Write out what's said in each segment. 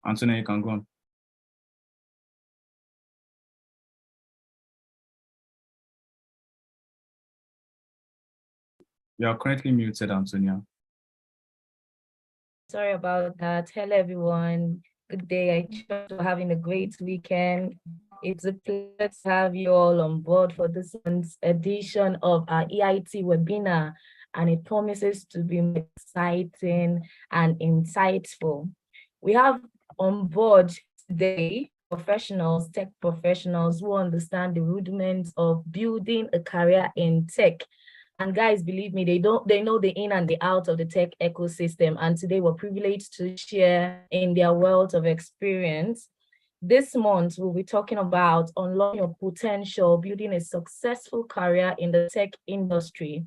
Antonia, you can go on. You are currently muted, Antonia. Sorry about that. Hello, everyone. Good day. I trust you're having a great weekend. It's a pleasure to have you all on board for this month's edition of our EIT webinar, and it promises to be exciting and insightful. We have on board today professionals, tech professionals who understand the rudiments of building a career in tech. And guys, believe me, they know the in and the out of the tech ecosystem. And today we're privileged to share in their wealth of experience. This month, we'll be talking about unlocking your potential, building a successful career in the tech industry.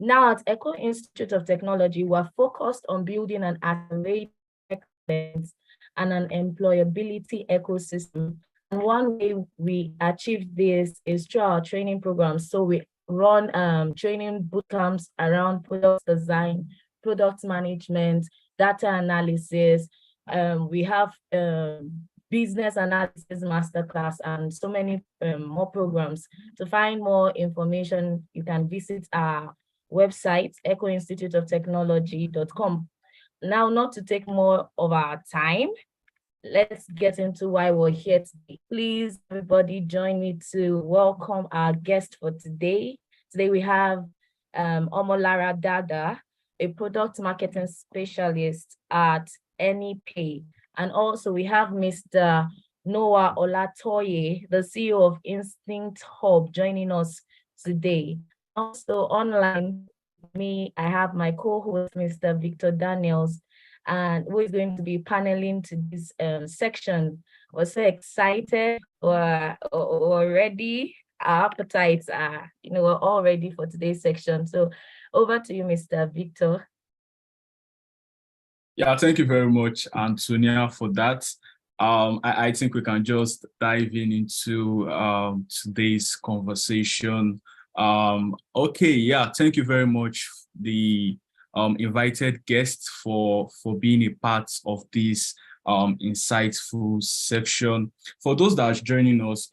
Now at Echo Institute of Technology, we're focused on building an accelerated excellence and an employability ecosystem. And one way we achieve this is through our training programs. So we run training bootcamps around product design, product management, data analysis. We have business analysis masterclass and so many more programs. To find more information, you can visit our website, echoinstituteoftechnology.com. Now, not to take more of our time, let's get into why we're here today. Please, everybody, join me to welcome our guest for today. Today we have Omolara Dada, a product marketing specialist at AnyPay. And also we have Mr. Noah Olatoye, the CEO of Instinct Hub, joining us today. Also online, I have my co-host, Mr. Victor Daniels, and who is going to be paneling to this section. We're so excited, we're ready. Our appetites are, we're all ready for today's section. So over to you, Mr. Victor. Yeah, thank you very much, Antonia, for that. I think we can just dive into today's conversation. Okay, yeah, thank you very much, the invited guests, for being a part of this insightful section. For those that are joining us,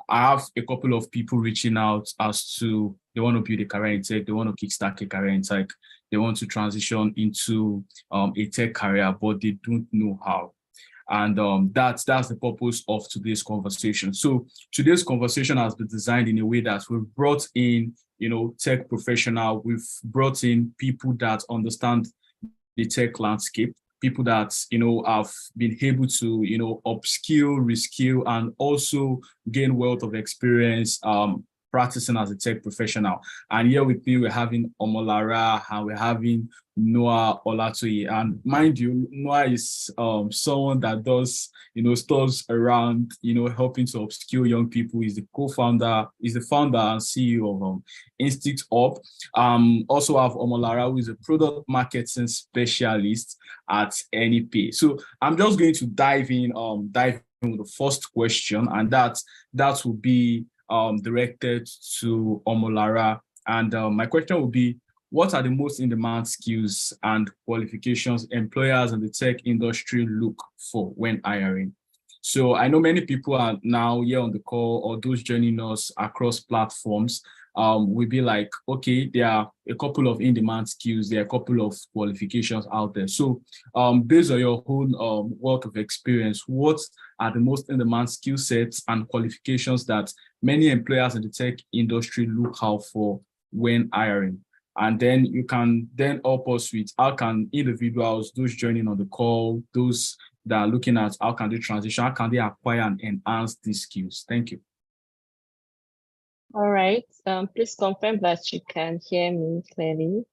I have a couple of people reaching out as to they want to build a career in tech, they want to kickstart a career in tech, they want to transition into a tech career, but they don't know how. And that's the purpose of today's conversation. So today's conversation has been designed in a way that we've brought in, tech professional, we've brought in people that understand the tech landscape, people that, have been able to, upskill, reskill, and also gain wealth of experience practicing as a tech professional. And here with me, we're having Omolara and we're having Noah Olatoye. And mind you, Noah is someone that does, stores around, helping to upskill young people. He's the co-founder, he's the founder and CEO of Instinct Hub. Also have Omolara, who is a product marketing specialist at AnyPay. So I'm just going to dive in with the first question, and that will be directed to Omolara. And my question will be, what are the most in-demand skills and qualifications employers in the tech industry look for when hiring? So I know many people are now here on the call, or those joining us across platforms, will be like, okay, there are a couple of in-demand skills, there are a couple of qualifications out there. So based on your own work of experience, what are the most in-demand skill sets and qualifications that many employers in the tech industry look out for when hiring? And then you can then help us with how can individuals, those joining on the call, those that are looking at how can they transition, how can they acquire and enhance these skills? Thank you. All right. Please confirm that you can hear me clearly.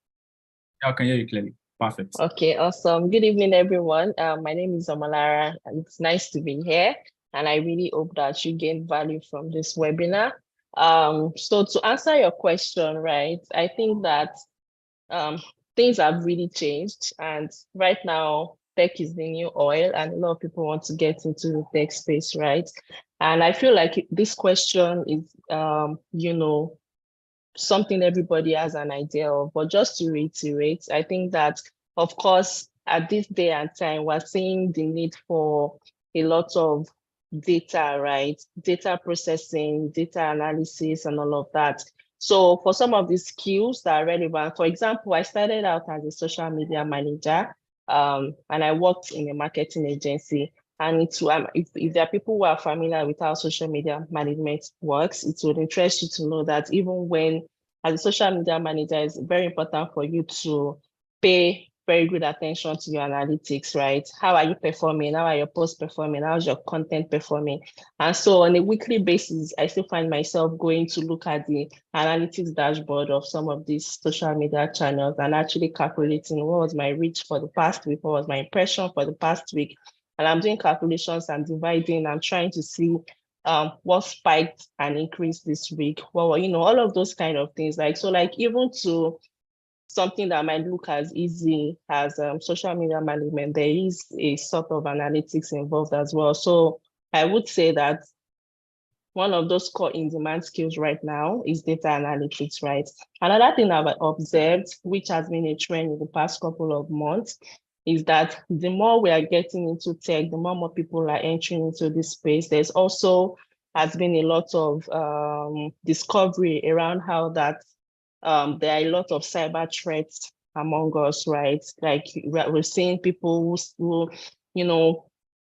Yeah, I can hear you clearly. Perfect. Okay, awesome. Good evening, everyone. My name is Omolara, and it's nice to be here. And I really hope that you gain value from this webinar. So to answer your question, right, I think that things have really changed. And right now, tech is the new oil, and a lot of people want to get into the tech space, right? And I feel like this question is, something everybody has an idea of. But just to reiterate, I think that, of course, at this day and time, we're seeing the need for a lot of data, right? Data processing, data analysis, and all of that. So for some of these skills that are relevant, for example, I started out as a social media manager, and I worked in a marketing agency. And if there are people who are familiar with how social media management works, it would interest you to know that even when, as a social media manager, it's very important for you to pay very good attention to your analytics, right? How are you performing? How are your posts performing? How's your content performing? And so on a weekly basis, I still find myself going to look at the analytics dashboard of some of these social media channels and actually calculating what was my reach for the past week, what was my impression for the past week. And I'm doing calculations and dividing and trying to see what spiked and increased this week. Well, all of those kind of things. Like even to something that might look as easy as social media management, there is a sort of analytics involved as well. So I would say that one of those core in-demand skills right now is data analytics, right? Another thing I've observed, which has been a trend in the past couple of months, is that the more we are getting into tech, the more people are entering into this space. There's also has been a lot of discovery around how that there are a lot of cyber threats among us, right? Like we're seeing people who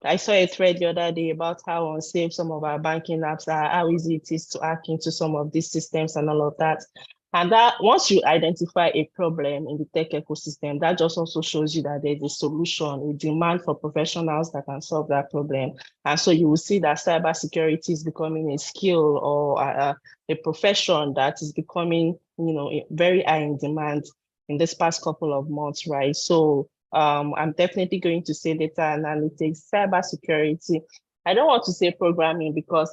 I saw a thread the other day about how unsafe some of our banking apps are, how easy it is to hack into some of these systems and all of that. And that once you identify a problem in the tech ecosystem, that just also shows you that there's a solution, a demand for professionals that can solve that problem. And so you will see that cybersecurity is becoming a skill or a profession that is becoming, very high in demand in this past couple of months, right? So I'm definitely going to say data analytics, cybersecurity. I don't want to say programming because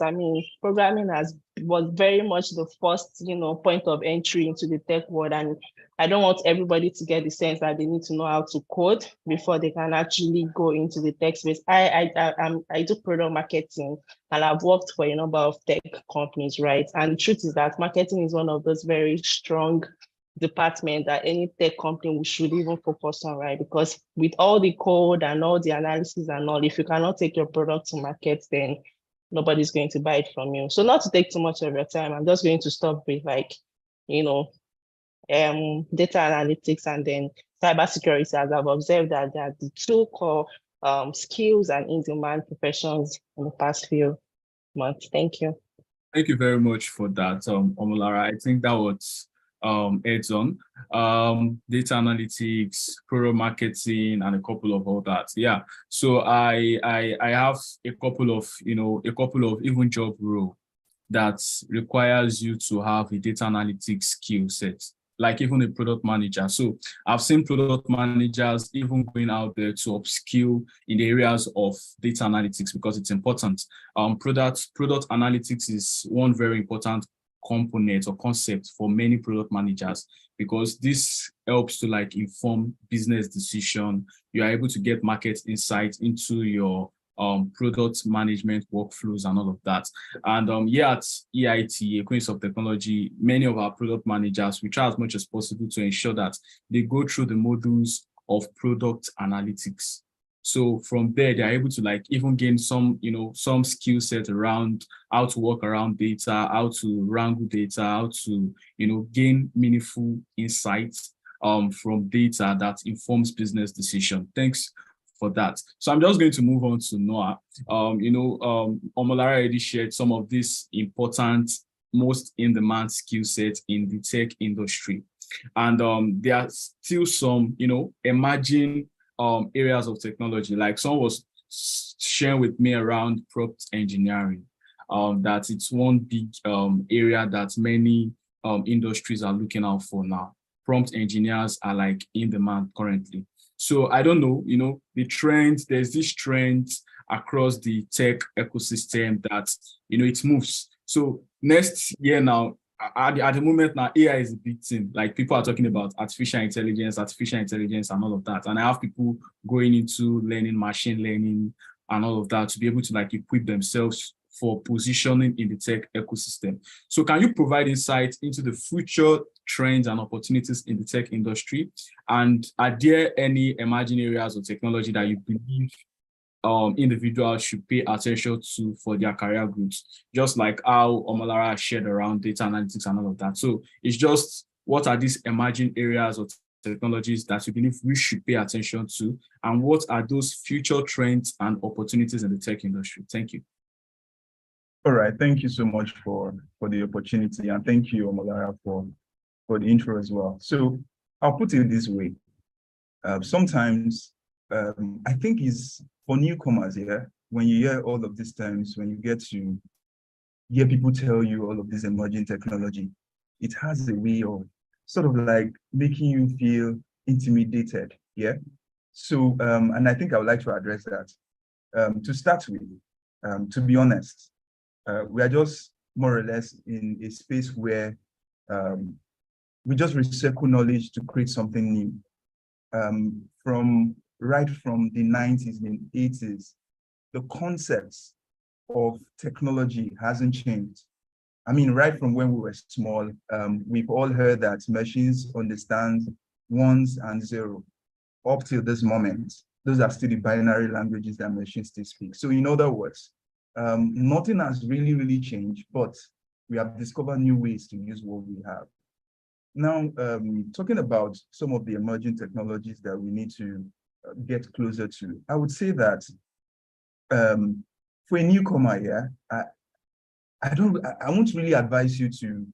programming was very much the first, point of entry into the tech world. And I don't want everybody to get the sense that they need to know how to code before they can actually go into the tech space. I do product marketing and I've worked for a number of tech companies, right? And the truth is that marketing is one of those very strong department that any tech company should even focus on, right? Because with all the code and all the analysis and all, if you cannot take your product to market, then nobody's going to buy it from you. So not to take too much of your time, I'm just going to stop with data analytics and then cybersecurity, as I've observed that they are the two core skills and in-demand professions in the past few months. Thank you. Thank you very much for that, Omolara. I think that was heads on data analytics, product marketing, and a couple of all that. Yeah. So I have a couple of even job role that requires you to have a data analytics skill set, like even a product manager. So I've seen product managers even going out there to upskill in the areas of data analytics because it's important. Product analytics is one very important component or concept for many product managers because this helps to inform business decision. You are able to get market insight into your product management workflows and all of that. And here at EIT, Equinix of Technology, many of our product managers, we try as much as possible to ensure that they go through the modules of product analytics. So from there, they're able to even gain some skill set around how to work around data, how to wrangle data, how to, gain meaningful insights from data that informs business decision. Thanks for that. So I'm just going to move on to Noah. Omolara already shared some of these important, most in-demand skill sets in the tech industry. And there are still some, emerging areas of technology, like someone was sharing with me around prompt engineering, that it's one big area that many industries are looking out for now. Prompt engineers are in demand currently. So I don't know, the trend, there's this trend across the tech ecosystem that, it moves. So next year now, at the moment now, AI is a big thing. People are talking about artificial intelligence and all of that. And I have people going into learning machine learning and all of that to be able to equip themselves for positioning in the tech ecosystem. So can you provide insight into the future trends and opportunities in the tech industry? And are there any emerging areas of technology that you believe individuals should pay attention to for their career growth? Just like how Omolara shared around data analytics and all of that. So it's just, what are these emerging areas of technologies that you believe we should pay attention to, and what are those future trends and opportunities in the tech industry? Thank you. All right, thank you so much for the opportunity, and thank you, Omolara, for the intro as well. So I'll put it this way. Sometimes I think is for newcomers, when you hear all of these terms, when you get to hear people tell you all of this emerging technology, it has a way of sort of like making you feel intimidated, So, and I think I would like to address that. To start with, to be honest, we are just more or less in a space where we just recycle knowledge to create something new. Right from the 90s and 80s, the concepts of technology hasn't changed. I mean, right from when we were small, we've all heard that machines understand ones and zero. Up till this moment, those are still the binary languages that machines still speak. So in other words, nothing has really changed, but we have discovered new ways to use what we have. Now, talking about some of the emerging technologies that we need to get closer to, I would say that for a newcomer, I won't really advise you to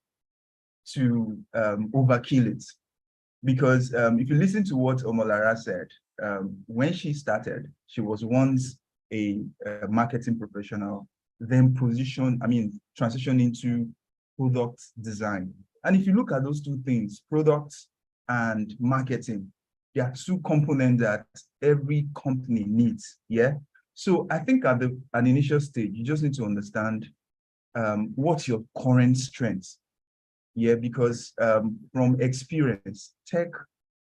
overkill it, because if you listen to what Omolara said, when she started, she was once a marketing professional, then transitioned into product design. And if you look at those two things, products and marketing, there are two components that every company needs, So I think at an initial stage, you just need to understand what's your current strengths, because from experience, tech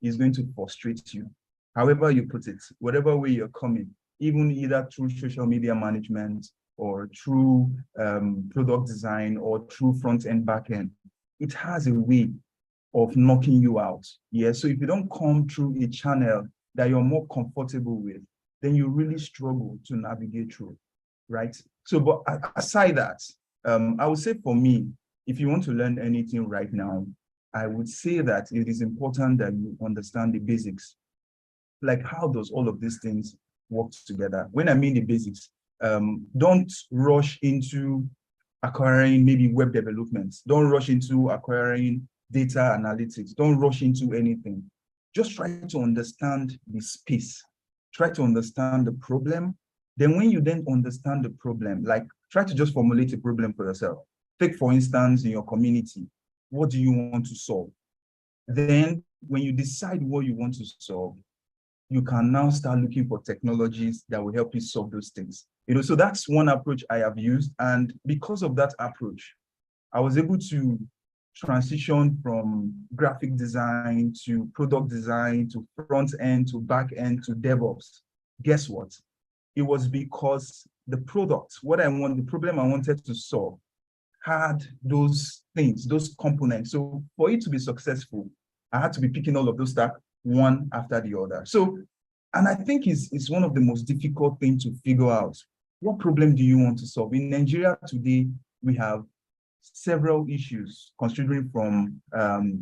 is going to frustrate you. However you put it, whatever way you're coming, either through social media management or through product design or through front end, back end, it has a way of knocking you out. So if you don't come through a channel that you're more comfortable with, then you really struggle to navigate through, right? So, but aside that, I would say for me, if you want to learn anything right now, I would say that it is important that you understand the basics. Like, how does all of these things work together? When I mean the basics, don't rush into acquiring maybe web development. Don't rush into acquiring data analytics. Don't rush into anything. Just try to understand the space. Try to understand the problem. Then when you then understand the problem, like try to just formulate a problem for yourself. Take, for instance, in your community, what do you want to solve? Then when you decide what you want to solve, you can now start looking for technologies that will help you solve those things. So that's one approach I have used. And because of that approach, I was able to transition from graphic design to product design to front end to back end to DevOps. Guess what? It was because the product, the problem I wanted to solve had those things, those components. So for it to be successful, I had to be picking all of those stuff one after the other. So, and I think it's one of the most difficult things to figure out. What problem do you want to solve? In Nigeria today, we have several issues, considering from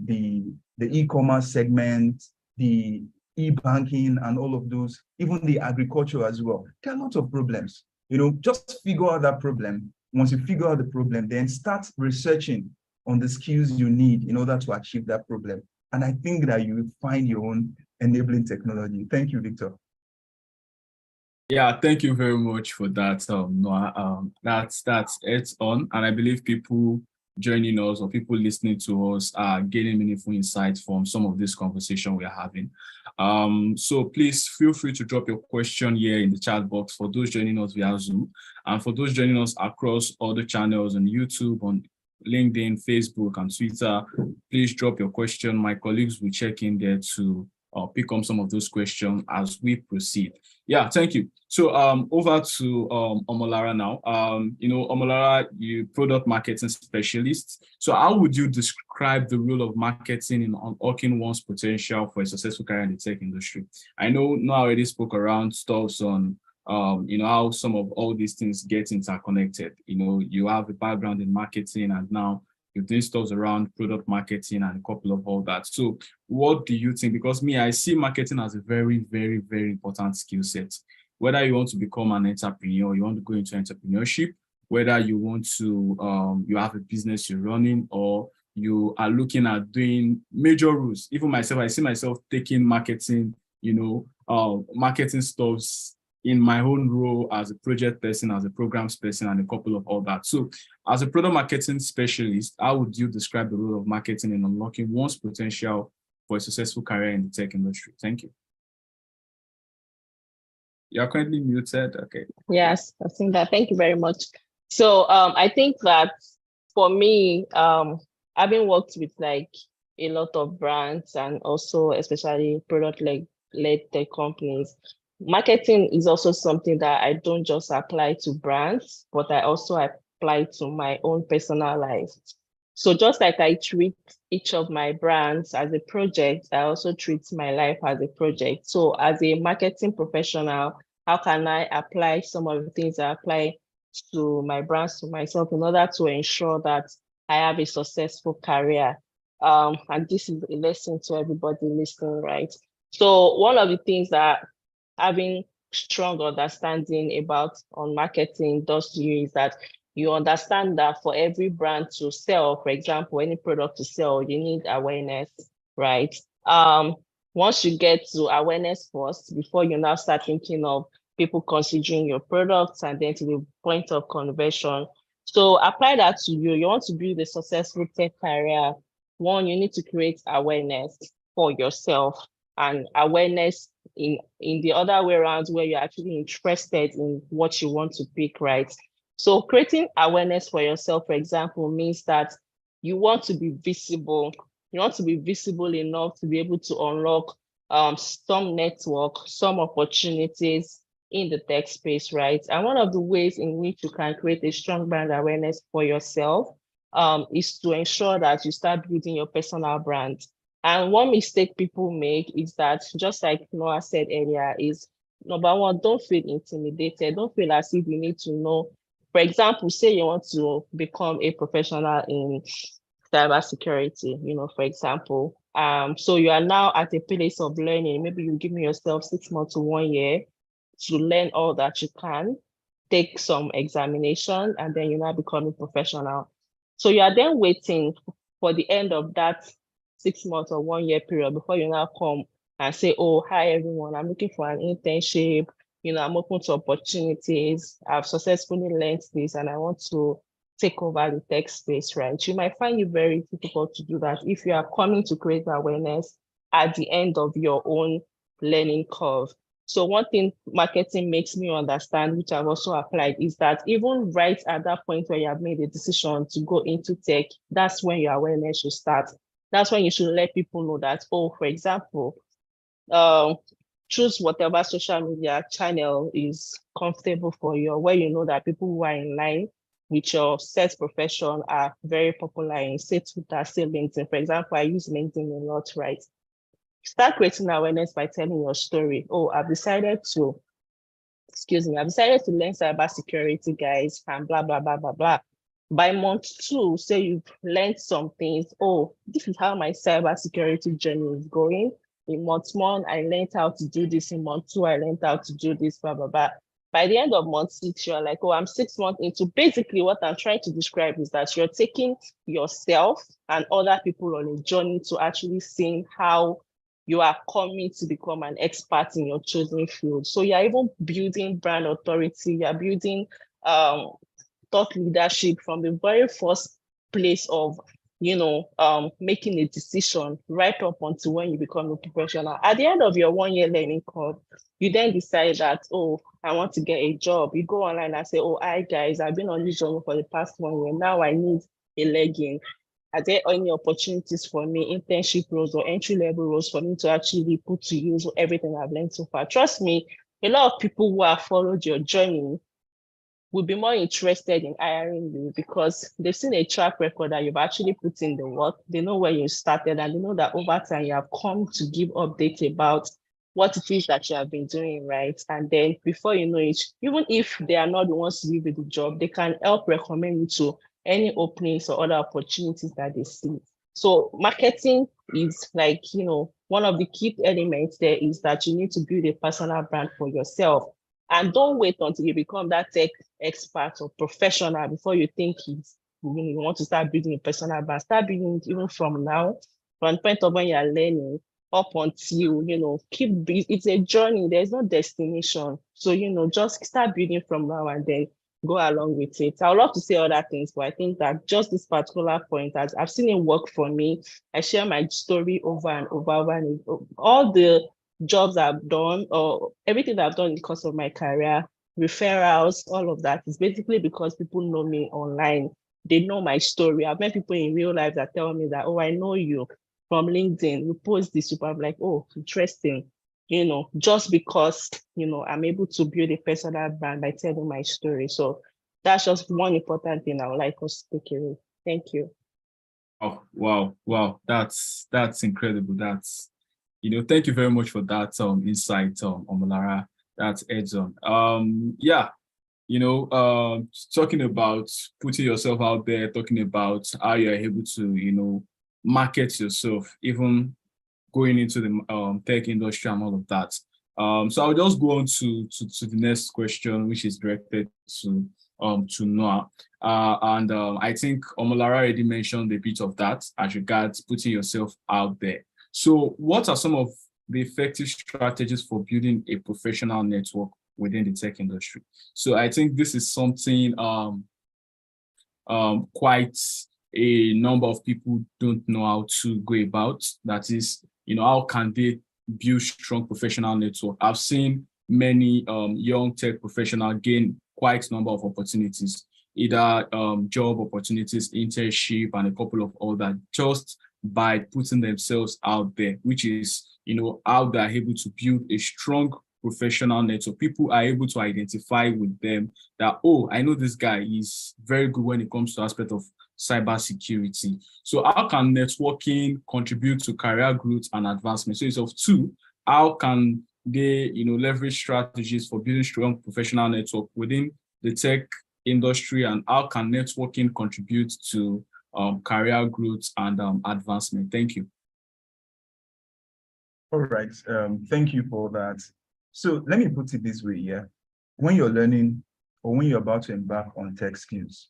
the e-commerce segment, the e-banking and all of those, even the agriculture as well. There are lots of problems. Just figure out that problem. Once you figure out the problem, then start researching on the skills you need in order to achieve that problem. And I think that you will find your own enabling technology. Thank you, Victor. Yeah, thank you very much for that, Noah. That's it's on, and I believe people joining us or people listening to us are getting meaningful insights from some of this conversation we are having. So please feel free to drop your question here in the chat box for those joining us via Zoom, and for those joining us across all the channels on YouTube, on LinkedIn, Facebook, and Twitter. Please drop your question. My colleagues will check in there to pick up some of those questions as we proceed. Yeah, thank you. So over to Omolara now. Omolara, you product marketing specialist. So how would you describe the role of marketing in unlocking one's potential for a successful career in the tech industry? I know Noah already spoke around stuff on how some of all these things get interconnected. You have a background in marketing, and now you're doing stuff around product marketing and a couple of all that. So what do you think? Because I see marketing as a very, very, very important skill set. Whether you want to become an entrepreneur, you want to go into entrepreneurship, whether you want to, you have a business you're running, or you are looking at doing major roles. Even myself, I see myself taking marketing, marketing stuffs in my own role as a project person, as a programs person, and a couple of all that. So as a product marketing specialist, how would you describe the role of marketing in unlocking one's potential for a successful career in the tech industry? Thank you. You're currently muted. Okay. Yes, I've seen that. Thank you very much. So I think that for me, having worked with like a lot of brands and also especially product-led tech companies, marketing is also something that I don't just apply to brands, but I also apply to my own personal life. So just like I treat each of my brands as a project, I also treat my life as a project. So as a marketing professional, how can I apply some of the things I apply to my brands, to myself, in order to ensure that I have a successful career? And this is a lesson to everybody listening, right? So one of the things that having strong understanding about on marketing does to you is that you understand that for every brand to sell, for example, any product to sell, you need awareness, right? Once you get to awareness first, before you now start thinking of people considering your products and then to the point of conversion. So apply that to you. You want to build a successful tech career. One, you need to create awareness for yourself, and awareness in the other way around, where you're actually interested in what you want to pick, right? So creating awareness for yourself, for example, means that you want to be visible. You want to be visible enough to be able to unlock some network, some opportunities in the tech space, right? And one of the ways in which you can create a strong brand awareness for yourself is to ensure that you start building your personal brand. And one mistake people make is that, just like Noah said earlier, is number one, don't feel intimidated. Don't feel as if you need to know. For example, say you want to become a professional in cybersecurity, for example. So you are now at a place of learning. Maybe you give yourself 6 months to 1 year to learn all that you can, take some examination, and then you now become a professional. So you are then waiting for the end of that 6 months or 1 year period before you now come and say, oh, hi, everyone, I'm looking for an internship. I'm open to opportunities. I've successfully learned this and I want to take over the tech space, right? You might find it very difficult to do that if you are coming to create awareness at the end of your own learning curve. So one thing marketing makes me understand, which I've also applied, is that even right at that point where you have made a decision to go into tech, that's when your awareness should start. That's when you should let people know that, oh, for example, choose whatever social media channel is comfortable for you, where you know that people who are in line with your set profession are very popular in, say, Twitter, say LinkedIn. For example, I use LinkedIn a lot, right? Start creating awareness by telling your story. Oh, I've decided to learn cybersecurity, guys, and blah, blah, blah, blah, blah. By month 2, say you've learned some things. Oh, this is how my cybersecurity journey is going. In month 1, I learned how to do this. In month 2, I learned how to do this, blah, blah, blah. By the end of month 6, you're like, oh, I'm 6 months into. Basically, what I'm trying to describe is that you're taking yourself and other people on a journey to actually seeing how you are coming to become an expert in your chosen field. So you're even building brand authority. You're building thought leadership from the very first place of, making a decision right up until when you become a professional. At the end of your 1 year learning curve, you then decide that, oh, I want to get a job. You go online and say, oh, hi guys, I've been on this journey for the past 1 year. Now I need a leg in. are there any opportunities for me, internship roles or entry-level roles for me to actually put to use everything I've learned so far? Trust me, a lot of people who have followed your journey will be more interested in hiring you because they've seen a track record that you've actually put in the work. They know where you started and they know that over time you have come to give updates about what it is that you have been doing, right? And then before you know it, even if they are not the ones to give you the job, they can help recommend you to any openings or other opportunities that they see. So marketing is like, one of the key elements there is that you need to build a personal brand for yourself. And don't wait until you become that tech expert or professional before you think you want to start building a personal brand. Start building it even from now, from the point of when you are learning up until, it's a journey. There's no destination. So, just start building from now and then go along with it. I would love to say other things, but I think that just this particular point, as I've seen it work for me, I share my story over and over and all the jobs I've done or everything that I've done in the course of my career, referrals, all of that is basically because people know me online. They know my story. I've met people in real life that tell me that, oh, I know you from LinkedIn. You post this, I'm like, oh, interesting. Just because, I'm able to build a personal brand by telling my story. So that's just one important thing I would like us to take away. Thank you. Oh, wow. That's incredible. Thank you very much for that insight, Omolara. That's Edson. Talking about putting yourself out there, talking about how you're able to, market yourself, even going into the tech industry and all of that. So I'll just go on to the next question, which is directed to Noah. I think Omolara already mentioned a bit of that as regards putting yourself out there. So what are some of the effective strategies for building a professional network within the tech industry? So I think this is something quite a number of people don't know how to go about. That is, how can they build strong professional network? I've seen many young tech professionals gain quite a number of opportunities, either job opportunities, internship, and a couple of other, just by putting themselves out there, which is, how they're able to build a strong professional network. People are able to identify with them that, oh, I know this guy is very good when it comes to aspect of cybersecurity. So how can networking contribute to career growth and advancement? So it's of two. How can they, leverage strategies for building strong professional network within the tech industry, and how can networking contribute to career growth and advancement? Thank you. All right. Thank you for that. So let me put it this way, yeah. When you're learning or when you're about to embark on tech skills,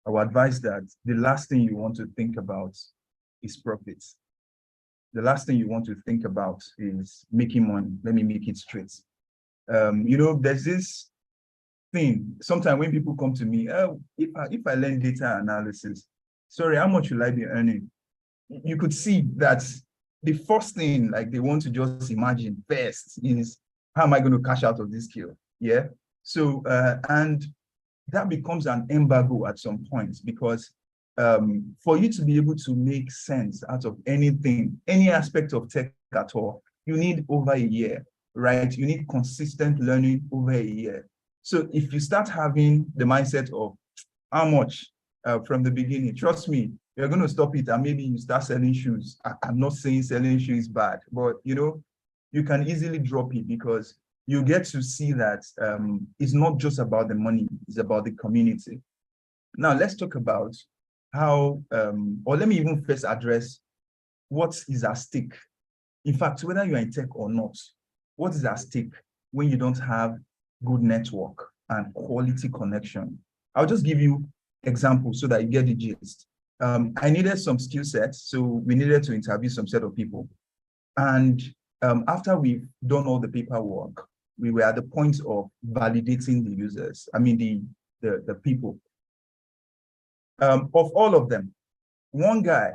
I would advise that the last thing you want to think about is profits. The last thing you want to think about is making money. Let me make it straight. There's this thing, sometimes when people come to me, if I learn data analysis, sorry, how much will I be earning? You could see that the first thing like they want to just imagine first is, how am I going to cash out of this skill? Yeah. So, and that becomes an embargo at some point, because for you to be able to make sense out of anything, any aspect of tech at all, you need over a year, right? You need consistent learning over a year. So if you start having the mindset of how much from the beginning, trust me, you're going to stop it and maybe you start selling shoes. I'm not saying selling shoes is bad, but you can easily drop it, because you get to see that it's not just about the money, it's about the community. Now, let's talk about how, or let me even first address what is at stake. In fact, whether you're in tech or not, what is at stake when you don't have good network and quality connection? I'll just give you examples so that you get the gist. I needed some skill sets, so we needed to interview some set of people. And after we've done all the paperwork, we were at the point of validating the users, the people. Of all of them, one guy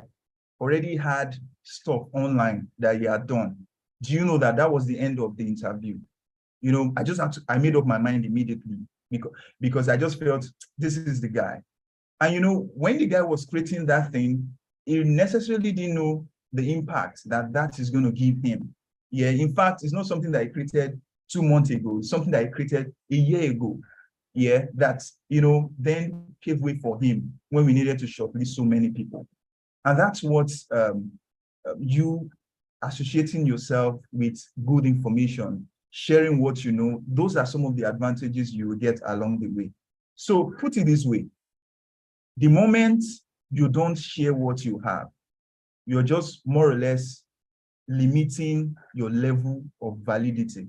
already had stuff online that he had done. Do you know that that was the end of the interview? I made up my mind immediately because I just felt this is the guy. And when the guy was creating that thing, he necessarily didn't know the impact that that is going to give him. Yeah, in fact, it's not something that he created 2 months ago. It's something that he created a year ago. Yeah, that, then gave way for him when we needed to shortlist so many people. And that's what you associating yourself with good information, sharing what you know, those are some of the advantages you will get along the way. So put it this way, the moment you don't share what you have, you're just more or less limiting your level of validity.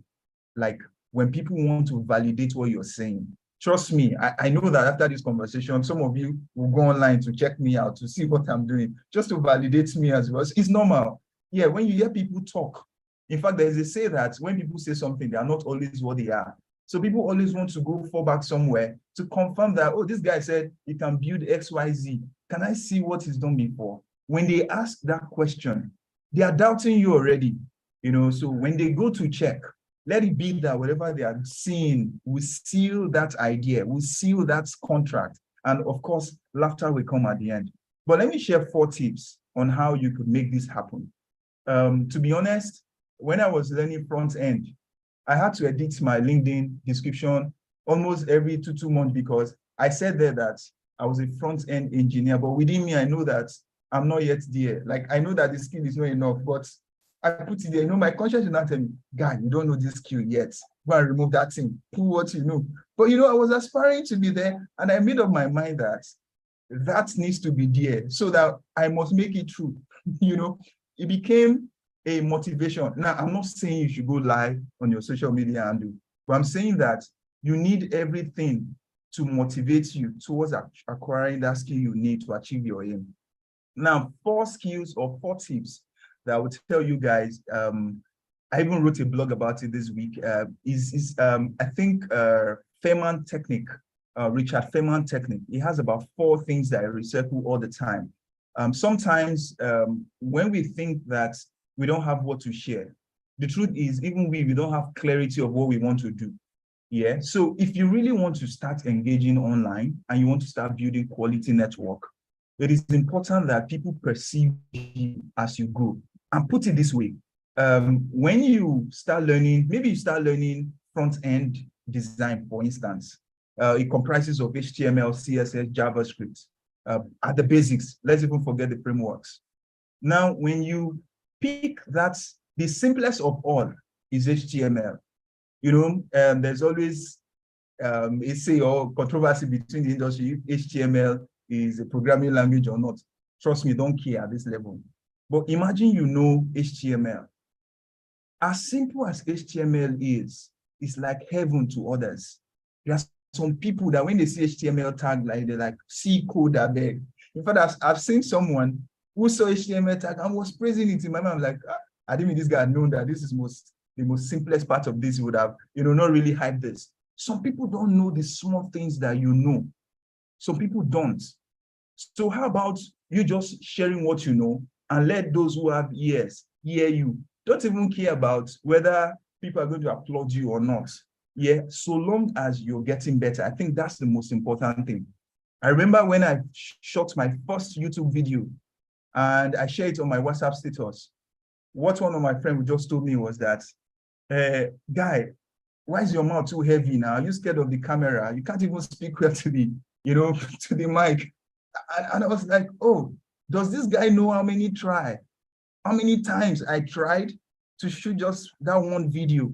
Like when people want to validate what you're saying, trust me, I know that after this conversation, some of you will go online to check me out, to see what I'm doing, just to validate me as well. It's normal. Yeah, when you hear people talk, in fact, there's a say that when people say something, they are not always what they are. So people always want to go fall back somewhere to confirm that, oh, this guy said he can build XYZ. Can I see what he's done before? When they ask that question, they are doubting you already. So when they go to check, let it be that whatever they are seeing will seal that idea, will seal that contract. And of course, laughter will come at the end. But let me share 4 tips on how you could make this happen. To be honest, when I was learning front end, I had to edit my LinkedIn description almost every 2 months because I said there that I was a front end engineer, but within me, I know that I'm not yet there. Like, I know that the skill is not enough, but I put it there. My conscience is not telling me, guy, you don't know this skill yet. Go and remove that thing. Pull what you know. But I was aspiring to be there, and I made up my mind that that needs to be there so that I must make it true. It became a motivation. Now, I'm not saying you should go live on your social media and do, but I'm saying that you need everything to motivate you towards acquiring that skill you need to achieve your aim. Now, 4 skills or 4 tips that I would tell you guys. I even wrote a blog about it this week. I think Feynman technique, Richard Feynman technique. He has about 4 things that I recycle all the time. Sometimes when we think that we don't have what to share, the truth is even we don't have clarity of what we want to do. Yeah. So if you really want to start engaging online and you want to start building quality network, it is important that people perceive you as you go. And put it this way, when you start learning, maybe you start learning front-end design, for instance, it comprises of HTML, CSS, JavaScript, at the basics. Let's even forget the frameworks. Now, when you pick that, the simplest of all is HTML. There's always a say or controversy between the industry if HTML is a programming language or not. Trust me, don't care at this level. But imagine you know HTML. As simple as HTML is, it's like heaven to others. There are some people that when they see HTML tag, they're like, see code, I beg. In fact, I've seen someone who saw HTML tag and was praising it in my mind. I'm like, I didn't mean this guy had known that this is the most simplest part of this. He would have, not really hyped this. Some people don't know the small things that you know. Some people don't. So how about you just sharing what you know and let those who have ears hear you? Don't even care about whether people are going to applaud you or not. Yeah, so long as you're getting better. I think that's the most important thing. I remember when I shot my first YouTube video and I shared it on my WhatsApp status. What one of my friends just told me was that, guy, why is your mouth too heavy now? Are you scared of the camera? You can't even speak well to the, to the mic. And I was like, oh, does this guy know how many times I tried to shoot just that one video,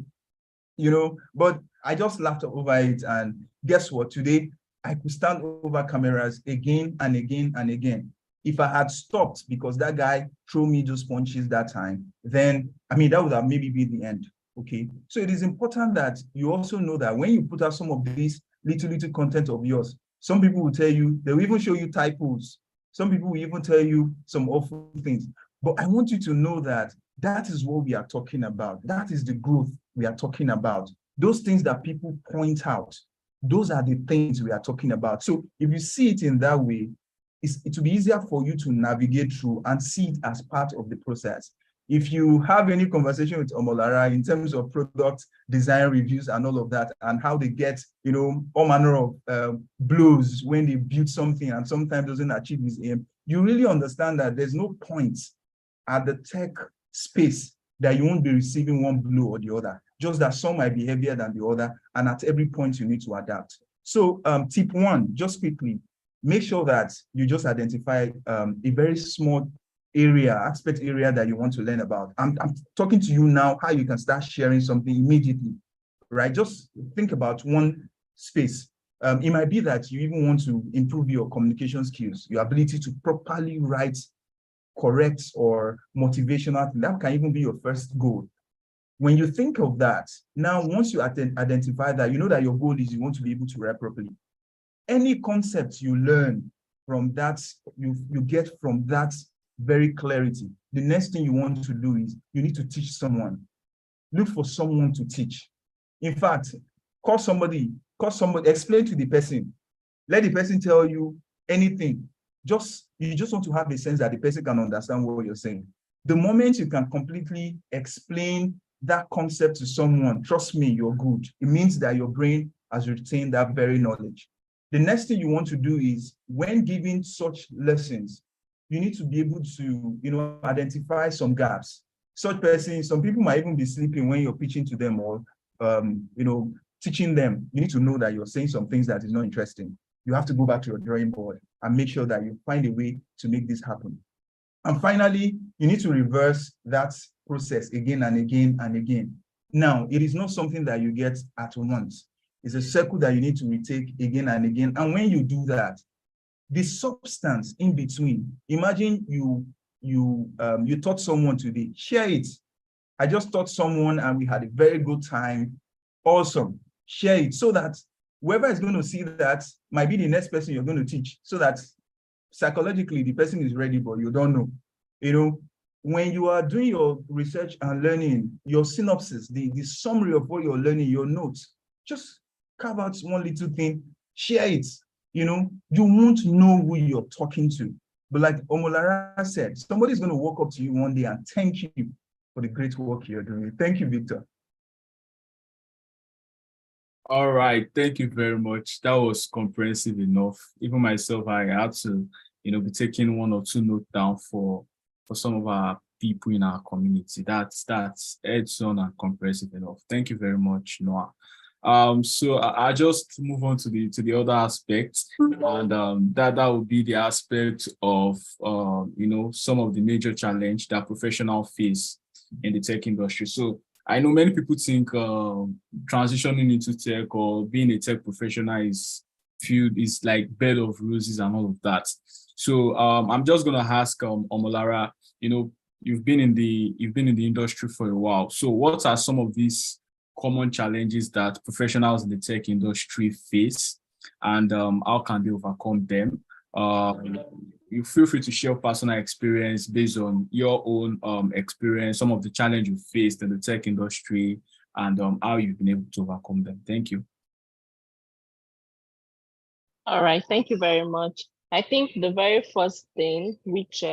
but I just laughed over it. And guess what? Today, I could stand over cameras again and again and again. If I had stopped because that guy threw me those punches that time, then, that would have maybe been the end, okay? So it is important that you also know that when you put out some of these little content of yours, some people will tell you, they will even show you typos. Some people will even tell you some awful things. But I want you to know that that is what we are talking about. That is the growth we are talking about. Those things that people point out, those are the things we are talking about. So if you see it in that way, it will be easier for you to navigate through and see it as part of the process. If you have any conversation with Omolara in terms of product design reviews and all of that, and how they get, all manner of blows when they build something and sometimes doesn't achieve his aim, you really understand that there's no point at the tech space that you won't be receiving one blow or the other, just that some might be heavier than the other, and at every point you need to adapt. So tip one, just quickly, make sure that you just identify a very small aspect area that you want to learn about. I'm talking to you now how you can start sharing something immediately, right? Just think about one space. It might be that you even want to improve your communication skills, your ability to properly write correct or motivational. That can even be your first goal. When you think of that, now once you identify that, you know that your goal is you want to be able to write properly. Any concept you learn from that, you get from that very clarity, the next thing you want to do is you need to teach someone. Look for someone to teach. In fact, call somebody, explain to the person. Let the person tell you anything. You just want to have a sense that the person can understand what you're saying. The moment you can completely explain that concept to someone, trust me, you're good. It means that your brain has retained that very knowledge. The next thing you want to do is when giving such lessons, you need to be able to, identify some gaps. Such persons, some people might even be sleeping when you're pitching to them or, teaching them. You need to know that you're saying some things that is not interesting. You have to go back to your drawing board and make sure that you find a way to make this happen. And finally, you need to reverse that process again and again and again. Now, it is not something that you get at once. It's a circle that you need to retake again and again. And when you do that, the substance in between, imagine you taught someone today, share it. I just taught someone and we had a very good time. Awesome. Share it so that whoever is going to see that might be the next person you're going to teach, so that psychologically the person is ready, but you don't know. When you are doing your research and learning, your synopsis, the summary of what you're learning, your notes, just carve out one little thing, share it. You won't know who you're talking to. But like Omolara said, somebody's going to walk up to you one day and thank you for the great work you're doing. Thank you, Victor. All right, thank you very much. That was comprehensive enough. Even myself, I had to, be taking one or two notes down for some of our people in our community. That's heads on and comprehensive enough. Thank you very much, Noah. So I just move on to the other aspects, and that would be the aspect of some of the major challenge that professionals face in the tech industry. So I know many people think transitioning into tech or being a tech professional is like bed of roses and all of that. So I'm just gonna ask Omolara, you've been in the industry for a while. So what are some of these common challenges that professionals in the tech industry face, and how can they overcome them? You feel free to share personal experience based on your own experience, some of the challenges you faced in the tech industry, and how you've been able to overcome them. Thank you. All right, thank you very much. I think the very first thing which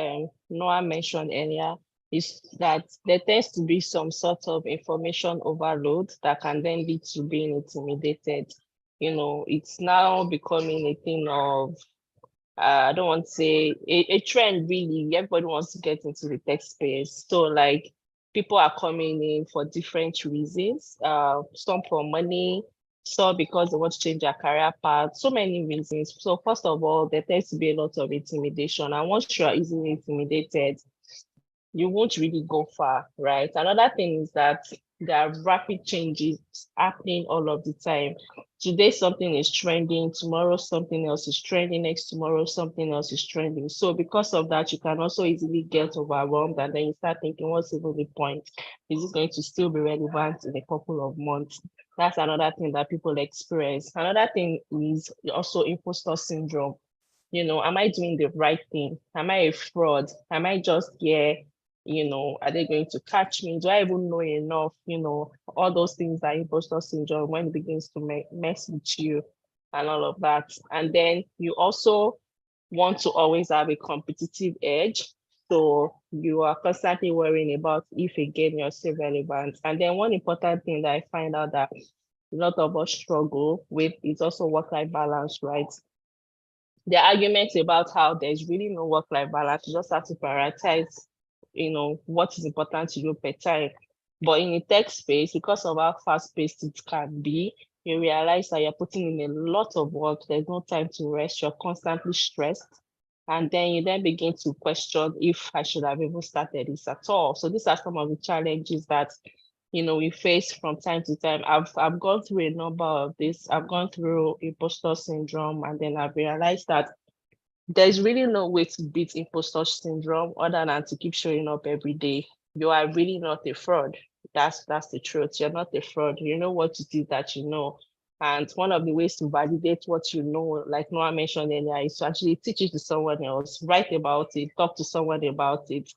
Noah mentioned earlier is that there tends to be some sort of information overload that can then lead to being intimidated. It's now becoming a thing of, I don't want to say a trend really. Everybody wants to get into the tech space. So like people are coming in for different reasons, some for money, some because they want to change their career path, so many reasons. So first of all, there tends to be a lot of intimidation. And once you are easily intimidated, you won't really go far, right? Another thing is that there are rapid changes happening all of the time. Today, something is trending. Tomorrow, something else is trending. Next tomorrow, something else is trending. So because of that, you can also easily get overwhelmed. And then you start thinking, what's even the point? Is it going to still be relevant in a couple of months? That's another thing that people experience. Another thing is also imposter syndrome. Am I doing the right thing? Am I a fraud? Am I just here? Are they going to catch me? Do I even know enough? All those things that imposter syndrome, when it begins to mess with you and all of that. And then you also want to always have a competitive edge. So you are constantly worrying about if again you're still relevant. And then one important thing that I find out that a lot of us struggle with is also work-life balance, right? There are arguments about how there's really no work-life balance. You just have to prioritize, what is important to you per time. But in the tech space, because of how fast-paced it can be, you realize that you're putting in a lot of work. There's no time to rest. You're constantly stressed. And then you then begin to question if I should have even started this at all. So these are some of the challenges that we face from time to time. I've gone through a number of this. I've gone through imposter syndrome, and then I've realized that there's really no way to beat imposter syndrome other than to keep showing up every day. You are really not a fraud. That's the truth. You're not a fraud. You know what it is that you know. And one of the ways to validate what you know, like Noah mentioned earlier, is to actually teach it to someone else, write about it, talk to someone about it.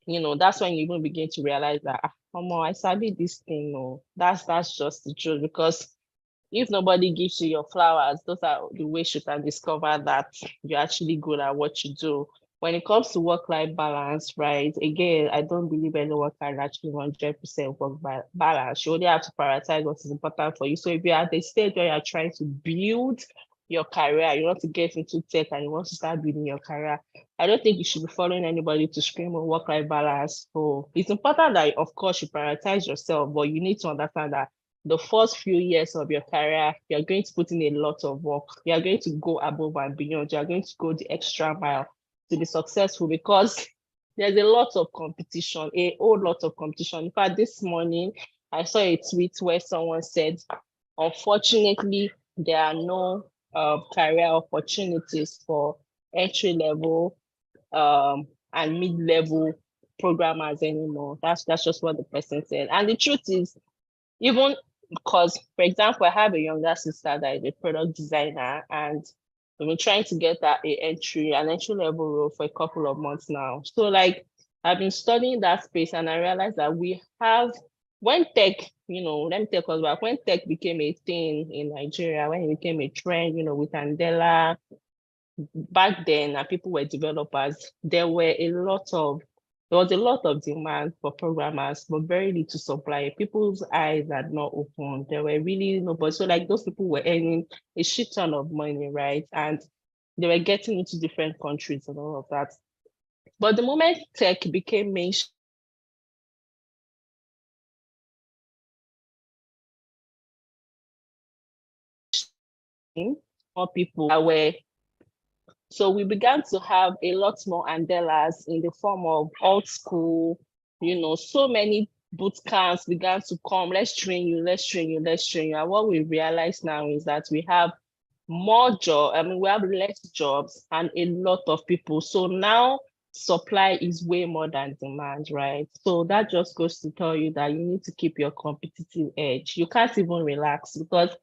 That's when you even begin to realize that, I sabi this thing. No, that's just the truth. Because if nobody gives you your flowers, those are the ways you can discover that you're actually good at what you do. When it comes to work-life balance, right? Again, I don't believe anyone can actually 100% work balance. You only have to prioritize what is important for you. So if you're at the stage where you're trying to build your career, you want to get into tech and you want to start building your career, I don't think you should be following anybody to scream on work-life balance. So it's important that, of course, you prioritize yourself, but you need to understand that the first few years of your career, you're going to put in a lot of work. You're going to go above and beyond. You're going to go the extra mile to be successful, because there's a lot of competition, a whole lot of competition. In fact, this morning, I saw a tweet where someone said, unfortunately, there are no career opportunities for entry level and mid-level programmers anymore. That's just what the person said. And the truth is, even because, for example, I have a younger sister that is a product designer, and we've been trying to get her an entry level role for a couple of months now. So I've been studying that space, and I realized that we have, when tech, let me take us back, when tech became a thing in Nigeria, when it became a trend, with Andela, back then, and people were developers, there was a lot of demand for programmers, but very little supply. People's eyes had not opened. There were really nobody. So those people were earning a shit ton of money, right? And they were getting into different countries and all of that. But the moment tech became mainstream, more people were. So we began to have a lot more Andelas in the form of old school, so many boot camps began to come. Let's train you. And what we realize now is that we have more jobs. We have less jobs and a lot of people. So now supply is way more than demand, right? So that just goes to tell you that you need to keep your competitive edge. You can't even relax, because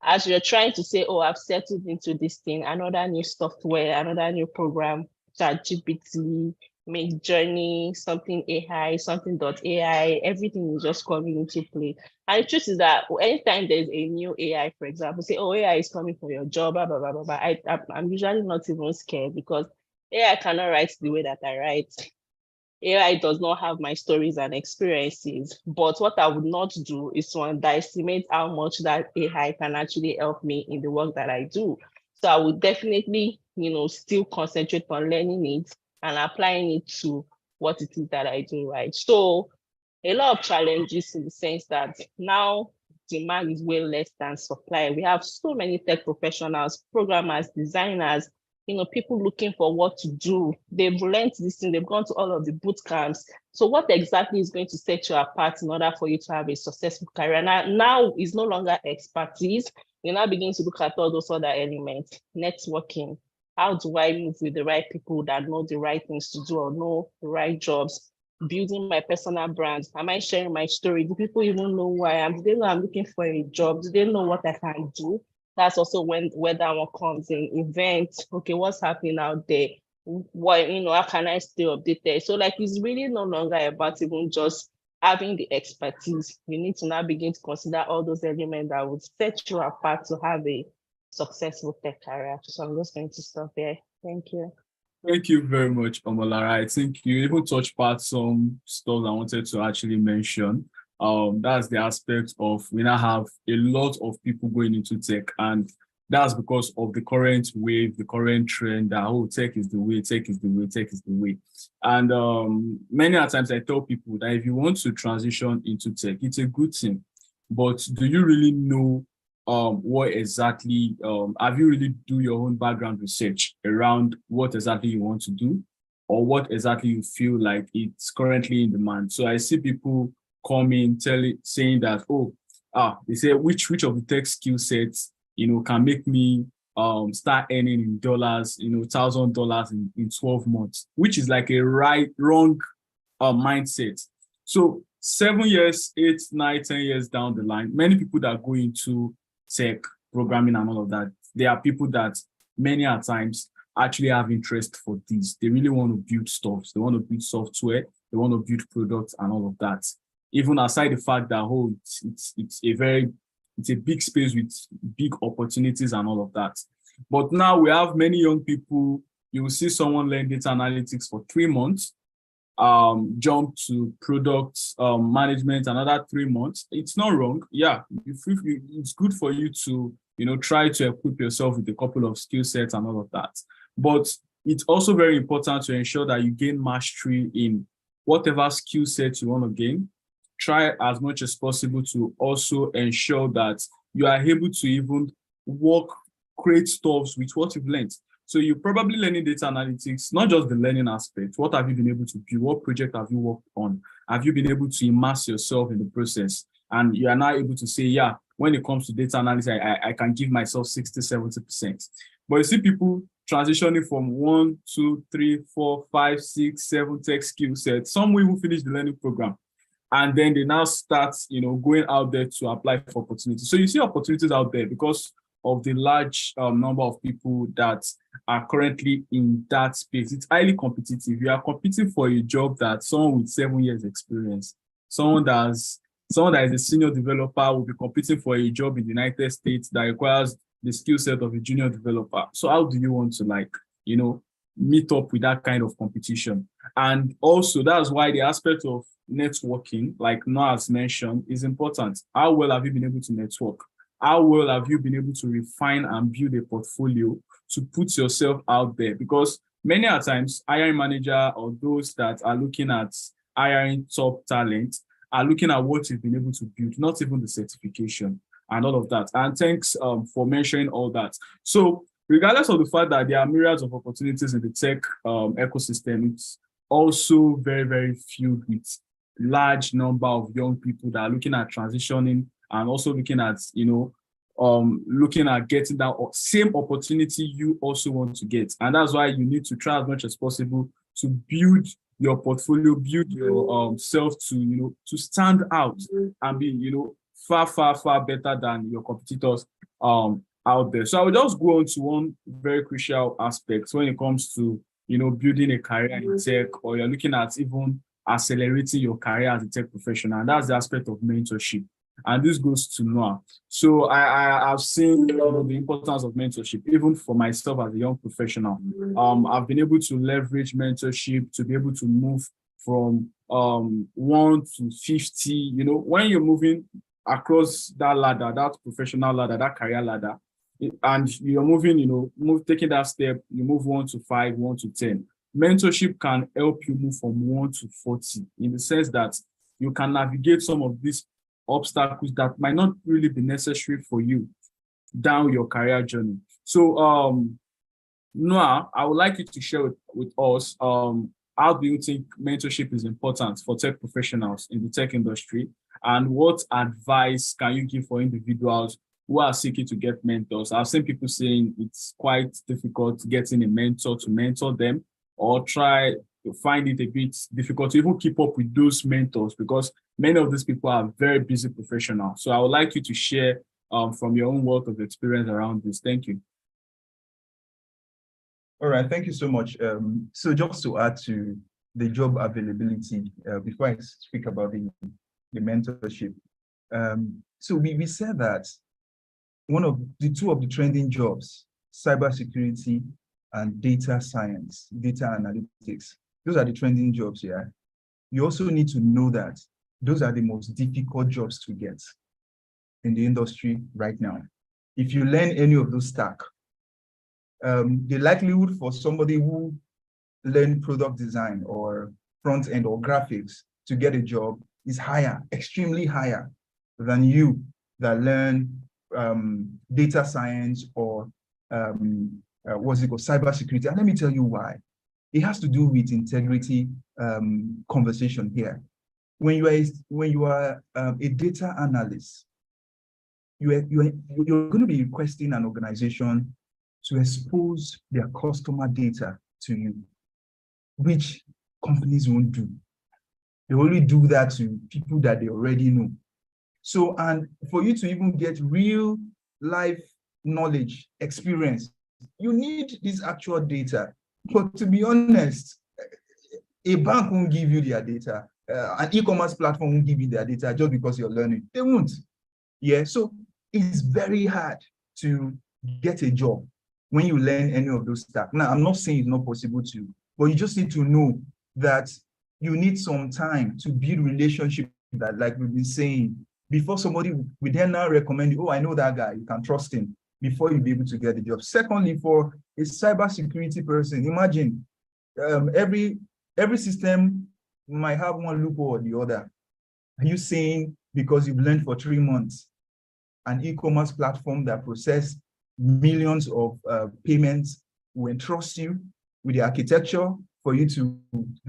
as you're trying to say, I've settled into this thing, another new software, another new program, ChatGPT, Midjourney, something AI, something.ai, everything is just coming into play. And the truth is that anytime there's a new AI, for example, say, AI is coming for your job, blah, blah, blah, blah, blah. I'm usually not even scared, because AI cannot write the way that I write. AI does not have my stories and experiences, but what I would not do is to underestimate how much that AI can actually help me in the work that I do. So I would definitely, still concentrate on learning it and applying it to what it is that I do, right? So a lot of challenges, in the sense that now demand is way less than supply. We have so many tech professionals, programmers, designers, people looking for what to do. They've learned this thing, they've gone to all of the boot camps. So what exactly is going to set you apart in order for you to have a successful career? Now is no longer expertise. You now begin to look at all those other elements. Networking. How do I move with the right people that know the right things to do or know the right jobs? Building my personal brand. Am I sharing my story? Do people even know who I am? Do they know I'm looking for a job? Do they know what I can do? That's also where that one comes in. Events. Okay, what's happening out there? What, how can I stay updated? So it's really no longer about even just having the expertise. You need to now begin to consider all those elements that would set you apart to have a successful tech career. So I'm just going to stop there. Thank you. Thank you very much, Omolara. I think you even touched part some stuff I wanted to actually mention. That's the aspect of we now have a lot of people going into tech, and That's because of the current wave, the current trend that, oh, tech is the way, tech is the way, tech is the way. And many a times I tell people that if you want to transition into tech, it's a good thing. But do you really know what exactly, have you really do your own background research around what exactly you want to do, or what exactly you feel like it's currently in demand? So I see people coming, saying that, oh, they say which of the tech skill sets, can make me start earning in dollars, $1,000 in 12 months, which is like a wrong mindset. So 7 years, 8, 9, 10 years down the line, many people that go into tech programming and all of that, they are people that many a times actually have interest for this. They really want to build stuff. They want to build software. They want to build products and all of that. Even aside the fact that it's a big space with big opportunities and all of that. But now we have many young people. You will see someone learn data analytics for 3 months, jump to product management another 3 months. It's not wrong. Yeah, it's good for you to try to equip yourself with a couple of skill sets and all of that. But it's also very important to ensure that you gain mastery in whatever skill set you want to gain. Try as much as possible to also ensure that you are able to even create stuff with what you've learned. So you're probably learning data analytics, not just the learning aspect. What have you been able to build? What project have you worked on? Have you been able to immerse yourself in the process? And you are now able to say, yeah, when it comes to data analysis, I can give myself 60, 70%. But you see people transitioning from 1, 2, 3, 4, 5, 6, 7 tech skill sets. Some will even finish the learning program. And then they now start, going out there to apply for opportunities. So you see opportunities out there because of the large number of people that are currently in that space. It's highly competitive. You are competing for a job that someone with 7 years experience, someone that is a senior developer will be competing for a job in the United States that requires the skill set of a junior developer. So how do you want to meet up with that kind of competition? And also that's why the aspect of networking, like Noah has mentioned, is important. How well have you been able to network? How well have you been able to refine and build a portfolio to put yourself out there? Because many a times, hiring manager or those that are looking at hiring top talent are looking at what you've been able to build, not even the certification and all of that. And thanks for mentioning all that. So regardless of the fact that there are myriads of opportunities in the tech ecosystem, it's also very, very filled with large number of young people that are looking at transitioning and also looking at, looking at getting that same opportunity you also want to get. And that's why you need to try as much as possible to build your portfolio, build your self to, to stand out and be, far, far, far better than your competitors out there. So I will just go on to one very crucial aspect when it comes to, building a career in tech, or you're looking at even accelerating your career as a tech professional. And that's the aspect of mentorship. And this goes to Noah. So I've seen the importance of mentorship, even for myself as a young professional. I've been able to leverage mentorship to be able to move from 1 to 50. When you're moving across that ladder, that professional ladder, that career ladder, and you're moving, taking that step, you move 1 to 5, 1 to 10. Mentorship can help you move from 1 to 40 in the sense that you can navigate some of these obstacles that might not really be necessary for you down your career journey. So, Noah, I would like you to share with us how do you think mentorship is important for tech professionals in the tech industry, and what advice can you give for individuals who are seeking to get mentors? I've seen people saying it's quite difficult getting a mentor to mentor them, or try to find it a bit difficult to even keep up with those mentors because many of these people are very busy professionals. So I would like you to share from your own wealth of experience around this. Thank you. All right, thank you so much. So just to add to the job availability, before I speak about the mentorship, so we said that two of the trending jobs, cybersecurity and data science, data analytics, those are the trending jobs here. You also need to know that those are the most difficult jobs to get in the industry right now. if you learn any of those stack, the likelihood for somebody who learn product design or front end or graphics to get a job is higher, extremely higher than you that learn data science or what's it called, cybersecurity. And let me tell you why. It has to do with integrity conversation here. When you are a data analyst, you're going to be requesting an organization to expose their customer data to you, which companies won't do. They only do that to people that they already know. So, and for you to even get real life knowledge, experience, you need this actual data. But to be honest, a bank won't give you their data. An e-commerce platform won't give you their data just because you're learning. They won't. Yeah, so it's very hard to get a job when you learn any of those stuff. Now, I'm not saying it's not possible to, but you just need to know that you need some time to build relationship that, like we've been saying, before somebody will then now recommend you, oh, I know that guy, you can trust him, before you'll be able to get the job. Secondly, for a cybersecurity person, imagine every system might have one loophole or the other. Are you saying because you've learned for 3 months, an e-commerce platform that process millions of payments will entrust you with the architecture for you to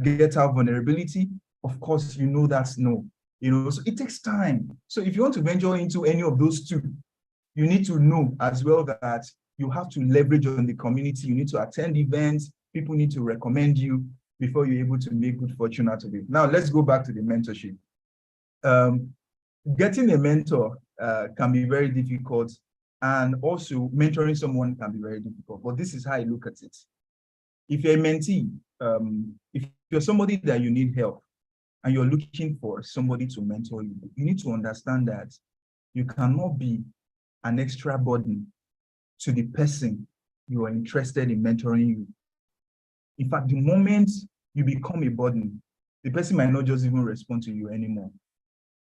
get out vulnerability? Of course, you know that's no. So it takes time. So if you want to venture into any of those two, you need to know as well that you have to leverage on the community. You need to attend events. People need to recommend you before you're able to make good fortune out of it. Now, let's go back to the mentorship. Getting a mentor can be very difficult, and also mentoring someone can be very difficult, but this is how I look at it. If you're a mentee, if you're somebody that you need help and you're looking for somebody to mentor you, you need to understand that you cannot be an extra burden to the person you are interested in mentoring you. In fact, the moment you become a burden, the person might not just even respond to you anymore,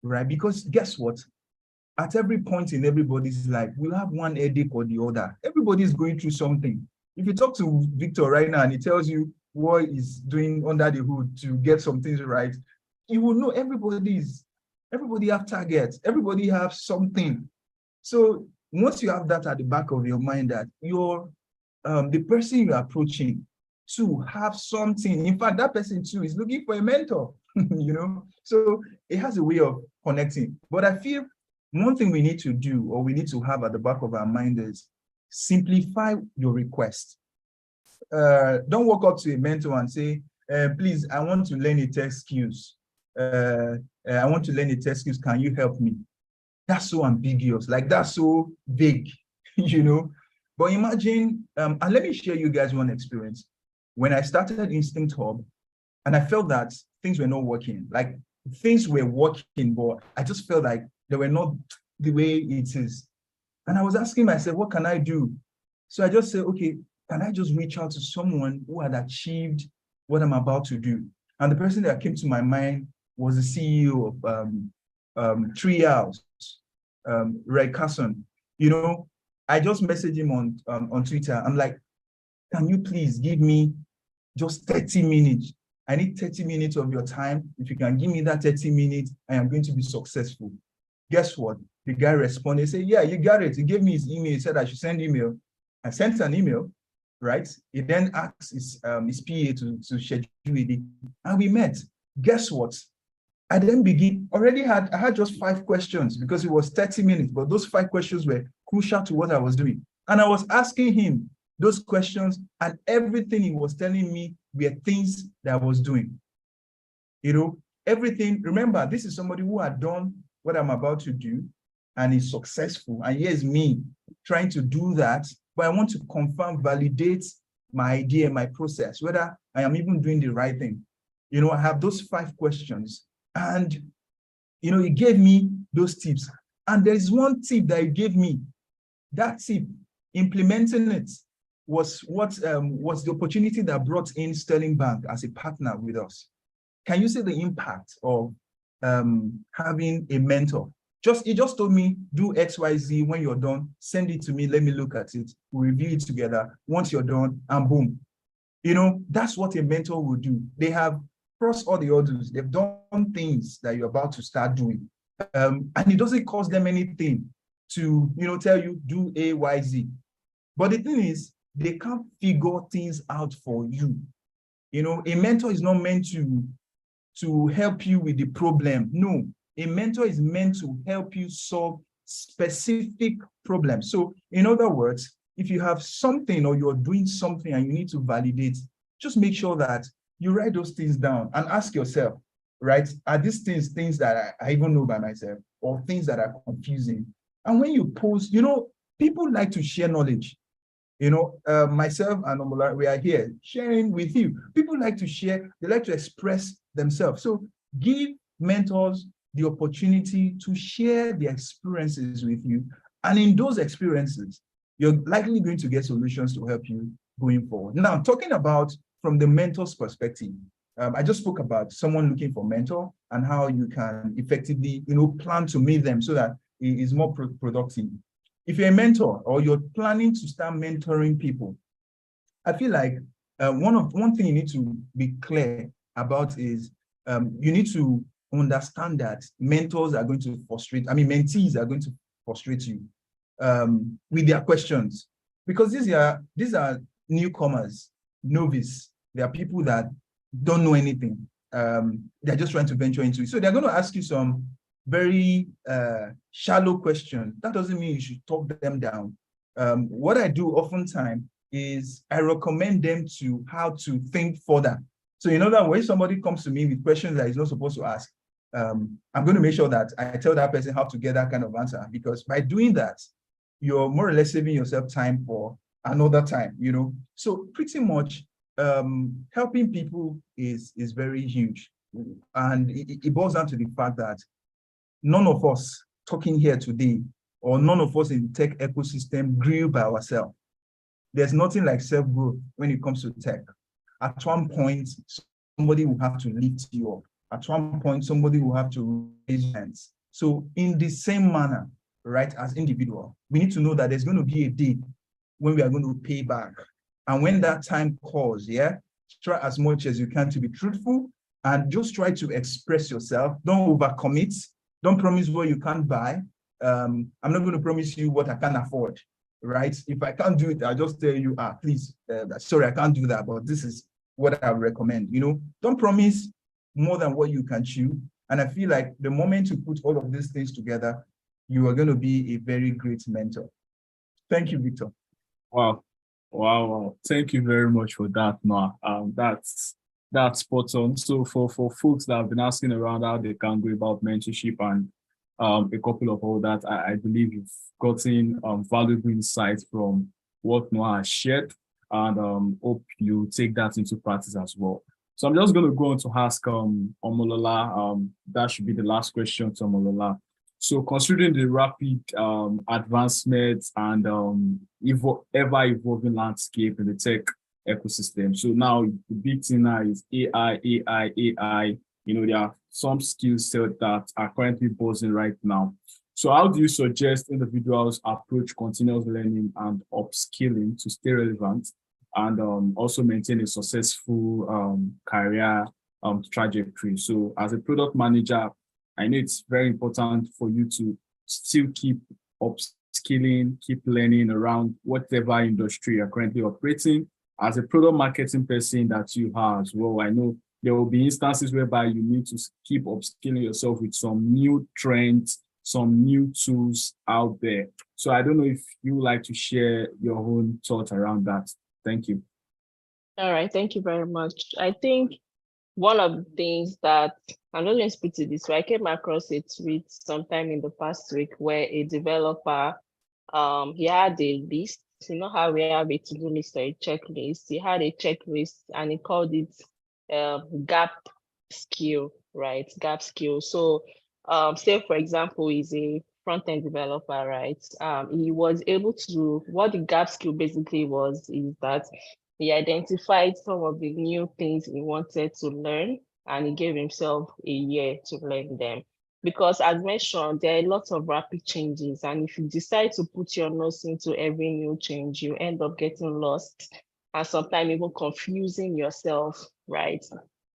right? Because guess what? At every point in everybody's life, we'll have one headache or the other. Everybody's going through something. If you talk to Victor right now and he tells you what he's doing under the hood to get some things right, you will know everybody have targets, everybody has something. So once you have that at the back of your mind that you're the person you're approaching to have something, in fact, that person too is looking for a mentor, so it has a way of connecting. But I feel one thing we need to do, or we need to have at the back of our mind, is simplify your request. Don't walk up to a mentor and say, please, I want to learn a tech skills. I want to learn a tech skills. Can you help me? That's so ambiguous, like that's so vague, But imagine, and let me share you guys one experience. When I started Instinct Hub, and I felt that things were not working, like things were working, but I just felt like they were not the way it is. And I was asking myself, what can I do? So I just said, okay, can I just reach out to someone who had achieved what I'm about to do? And the person that came to my mind was the CEO of Treehouse, Ray Carson. I just messaged him on Twitter. I'm like, can you please give me just 30 minutes? I need 30 minutes of your time. If you can give me that 30 minutes, I am going to be successful. Guess what? The guy responded, he said, yeah, you got it. He gave me his email. He said I should send email. I sent an email, right? He then asked his PA to schedule it. And we met. Guess what? I then I had just 5 questions because it was 30 minutes, but those 5 questions were crucial to what I was doing. And I was asking him those questions, and everything he was telling me were things that I was doing. Everything. Remember, this is somebody who had done what I'm about to do and is successful. And here's me trying to do that, but I want to confirm, validate my idea, my process, whether I am even doing the right thing. I have those 5 questions, and he gave me those tips. And there is one tip that he gave me. That tip, implementing it, was the opportunity that brought in Sterling Bank as a partner with us. Can you see the impact of having a mentor? He just told me, do XYZ. When you're done, send it to me. Let me look at it. We'll review it together. Once you're done, and boom. You know, that's what a mentor will do. They have crossed all the hurdles. They've done things that you're about to start doing. And it doesn't cost them anything to, you know, tell you, do A, Y, Z. But the thing is, they can't figure things out for you. You know, a mentor is not meant to help you with the problem. No, a mentor is meant to help you solve specific problems. So in other words, if you have something or you're doing something and you need to validate, just make sure that you write those things down and ask yourself, right? Are these things that I even know by myself, or things that are confusing? And when you post, you know, people like to share knowledge. You know, myself and Omolara, we are here sharing with you. People like to share, they like to express themselves. So give mentors the opportunity to share their experiences with you. And in those experiences, you're likely going to get solutions to help you going forward. Now, talking about from the mentor's perspective, I just spoke about someone looking for mentor and how you can effectively, you know, plan to meet them so that it is more productive. If you're a mentor or you're planning to start mentoring people, I feel like one thing you need to be clear about is you need to understand that mentors are going to mentees are going to frustrate you with their questions, because these are newcomers, novice. They are people that don't know anything. They're just trying to venture into it. So they're going to ask you some very shallow questions. That doesn't mean you should talk them down. What I do oftentimes is I recommend them to how to think further. So in other words, somebody comes to me with questions that he's not supposed to ask, I'm going to make sure that I tell that person how to get that kind of answer, because by doing that, you're more or less saving yourself time for another time, you know. So pretty much helping people is very huge. And it boils down to the fact that none of us talking here today, or none of us in the tech ecosystem, grew by ourselves. There's nothing like self-growth when it comes to tech. At one point, somebody will have to lift you up. At one point, somebody will have to raise hands. So in the same manner, right, as individual, we need to know that there's going to be a day when we are going to pay back. And when that time calls, try as much as you can to be truthful and just try to express yourself. Don't overcommit. Don't promise what you can't buy. I'm not going to promise you what I can't afford, right? If I can't do it, I'll just tell you, please, sorry, I can't do that, but this is what I would recommend. You know, don't promise more than what you can chew. And I feel like the moment you put all of these things together, you are going to be a very great mentor. Thank you, Victor. Wow. Thank you very much for that, Noah. That's spot on. So for folks that have been asking around how they can go about mentorship and a couple of all that, I believe you've gotten valuable insights from what Noah has shared, and hope you take that into practice as well. So I'm just going to go on to ask Omolola. That should be the last question to Omolola. So considering the rapid advancements and ever-evolving landscape in the tech ecosystem, so now the big thing now is AI. You know, there are some skill sets that are currently buzzing right now. So how do you suggest individuals approach continuous learning and upskilling to stay relevant and also maintain a successful career trajectory? So as a product manager, I know it's very important for you to still keep upskilling, keep learning around whatever industry you're currently operating. As a product marketing person that you have as well, I know there will be instances whereby you need to keep upskilling yourself with some new trends, some new tools out there. So I don't know if you would like to share your own thoughts around that. Thank you. All right, thank you very much. I think one of the things that, I'm not going to speak to this, I came across a tweet sometime in the past week where a developer, he had a list. You know how we have a to-do list or a checklist? He had a checklist and he called it gap skill, right? Gap skill. So say, for example, he's a front-end developer, right? He was able to, what the gap skill basically was, is that he identified some of the new things he wanted to learn, and he gave himself a year to learn them. Because as mentioned, there are a lot of rapid changes. And if you decide to put your nose into every new change, you end up getting lost and sometimes even confusing yourself, right?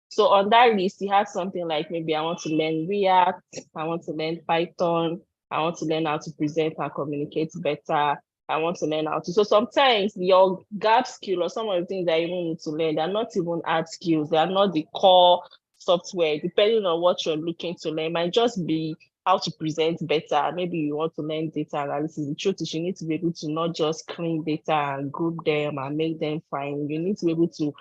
So on that list, you have something like maybe I want to learn React, I want to learn Python, I want to learn how to present and communicate better. I want to learn how to. So sometimes your gap skill or some of the things that you even need to learn, they're not even hard skills. They are not the core software, depending on what you're looking to learn. It might just be how to present better. Maybe you want to learn data analysis. The truth is you need to be able to not just clean data and group them and make them fine. You need to be able to,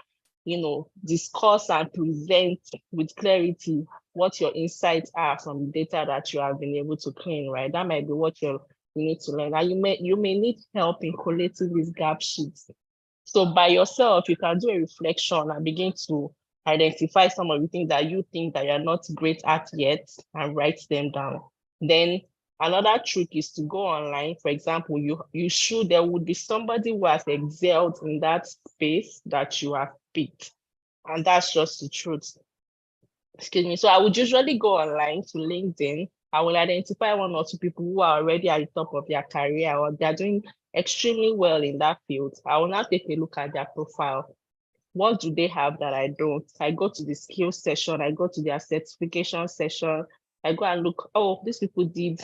discuss and present with clarity what your insights are from the data that you have been able to clean, right? That might be what you need to learn. And you may need help in collating these gap sheets. So by yourself, you can do a reflection and begin to identify some of the things that you think that you're not great at yet and write them down. Then another trick is to go online. For example, there would be somebody who has excelled in that space that you have picked. And that's just the truth. Excuse me. So I would usually go online to LinkedIn. I will identify one or two people who are already at the top of their career or they're doing extremely well in that field. I will now take a look at their profile. What do they have that I don't? I go to the skills session, I go to their certification session, I go and look, oh, these people did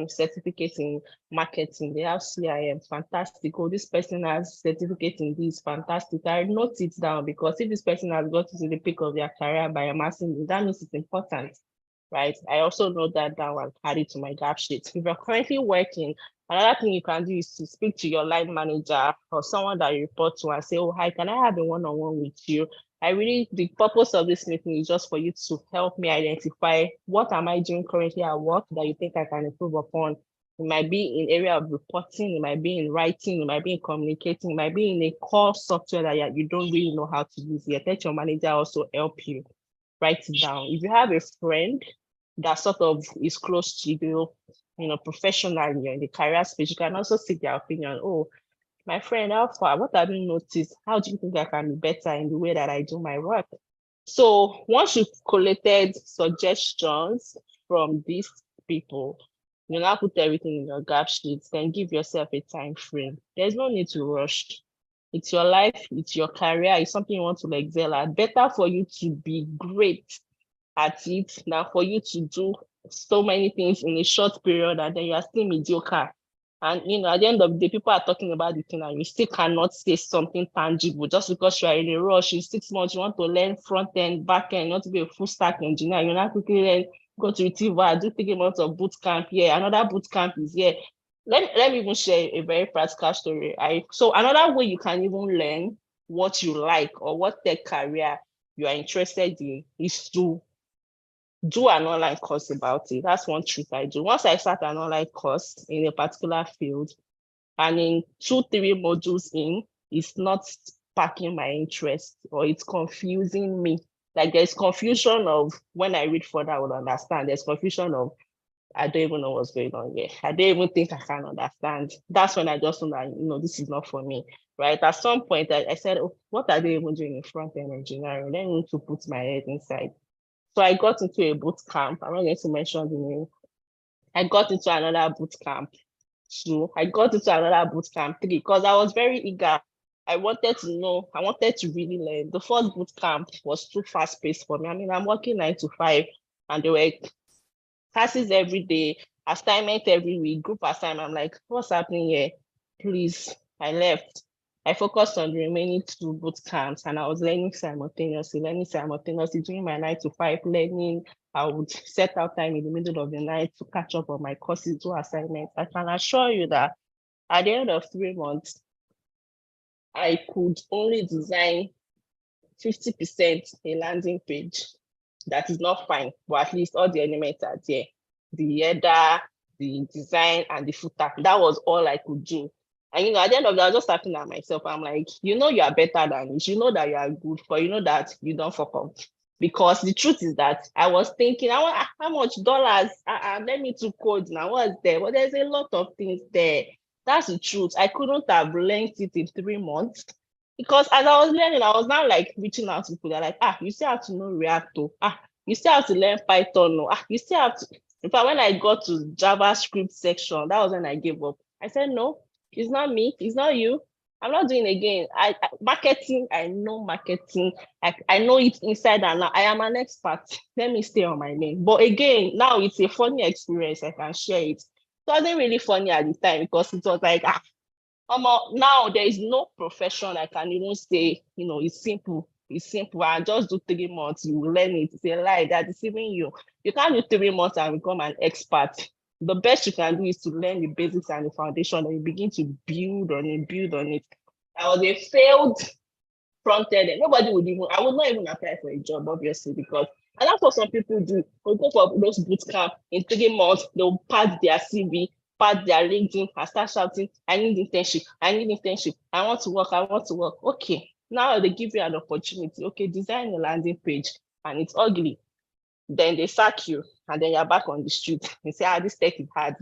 certificate in marketing, they have CIM, fantastic. Oh, this person has certificate in this, fantastic. I note it down because if this person has got to the peak of their career by amassing it, that means it's important, right? I also note that down and add it to my gap sheet. If you're currently working, another thing you can do is to speak to your line manager or someone that you report to and say, oh, hi, can I have a one-on-one with you? The purpose of this meeting is just for you to help me identify what am I doing currently at work that you think I can improve upon. It might be in area of reporting, it might be in writing, it might be in communicating, it might be in a core software that you don't really know how to use yet. Let your manager also help you write it down. If you have a friend that sort of is close to you, professionally in the career space, you can also seek their opinion. Oh, my friend, how far? What have you noticed? How do you think I can be better in the way that I do my work? So once you've collected suggestions from these people, you now put everything in your gap sheets, then give yourself a time frame. There's no need to rush. It's your life, it's your career, it's something you want to excel at. Better for you to be great at it than for you to do so many things in a short period and then you are still mediocre. And at the end of the day, people are talking about the thing and you still cannot say something tangible just because you are in a rush. In 6 months, you want to learn front end, back end, not to be a full stack engineer. You not quickly learn, go to Retriever, do 3 months of boot camp here. Another boot camp is here. Let me even share a very practical story. So another way you can even learn what you like or what tech career you are interested in is to do an online course about it. That's one trick I do. Once I start an online course in a particular field, and in 2-3 modules in, it's not sparking my interest or it's confusing me. Like there's confusion of when I read further, I will understand. There's confusion of I don't even know what's going on here. I don't even think I can understand. That's when I just know that, this is not for me, right? At some point, I said, oh, what are they even doing in front-end engineering? Then I need to put my head inside. So I got into a boot camp. I'm not going to mention the name. I got into another boot camp 2. I got into another boot camp 3 because I was very eager. I wanted to know. I wanted to really learn. The first boot camp was too fast-paced for me. I mean, I'm working 9 to 5 and there were classes every day, assignment every week, group assignment. I'm like, what's happening here? Please, I left. I focused on the remaining 2 boot camps and I was learning simultaneously, doing my 9 to 5 learning. I would set out time in the middle of the night to catch up on my courses, do assignments. I can assure you that at the end of 3 months, I could only design 50% a landing page. That is not fine, but at least all the elements are there. The header, the design, and the footer. That was all I could do. And at the end of that, I was just laughing at myself. I'm like, you are better than this. You know that you are good, but you know that you don't fuck up. Because the truth is that I was thinking, how much dollars? Let me to code now. What's there? Well, there's a lot of things there. That's the truth. I couldn't have learned it in 3 months. Because as I was learning, I was now like reaching out to people. They're like, you still have to know React. You still have to learn Python. You still have to. In fact, when I got to JavaScript section, that was when I gave up. I said, no, it's not me, it's not you. I'm not doing it again. Marketing, I know marketing. I know it inside and out. I am an expert. Let me stay on my lane. But again, now it's a funny experience. I can share it. It wasn't really funny at the time because it was like, now there is no profession I can even say, it's simple. It's simple. I just do 3 months, you will learn it. It's a lie. They're deceiving you. You can't do 3 months and become an expert. The best you can do is to learn the basics and the foundation, and you begin to build on it. I was a failed front-end. I would not even apply for a job, obviously, because, and that's what some people do. They'll go for those boot camp in 3 months, they'll pad their CV, pad their LinkedIn, and start shouting, I need internship, I want to work. Okay, now they give you an opportunity. Okay, design a landing page, and it's ugly. Then they sack you, and then you're back on the street. They say, this tech is hard.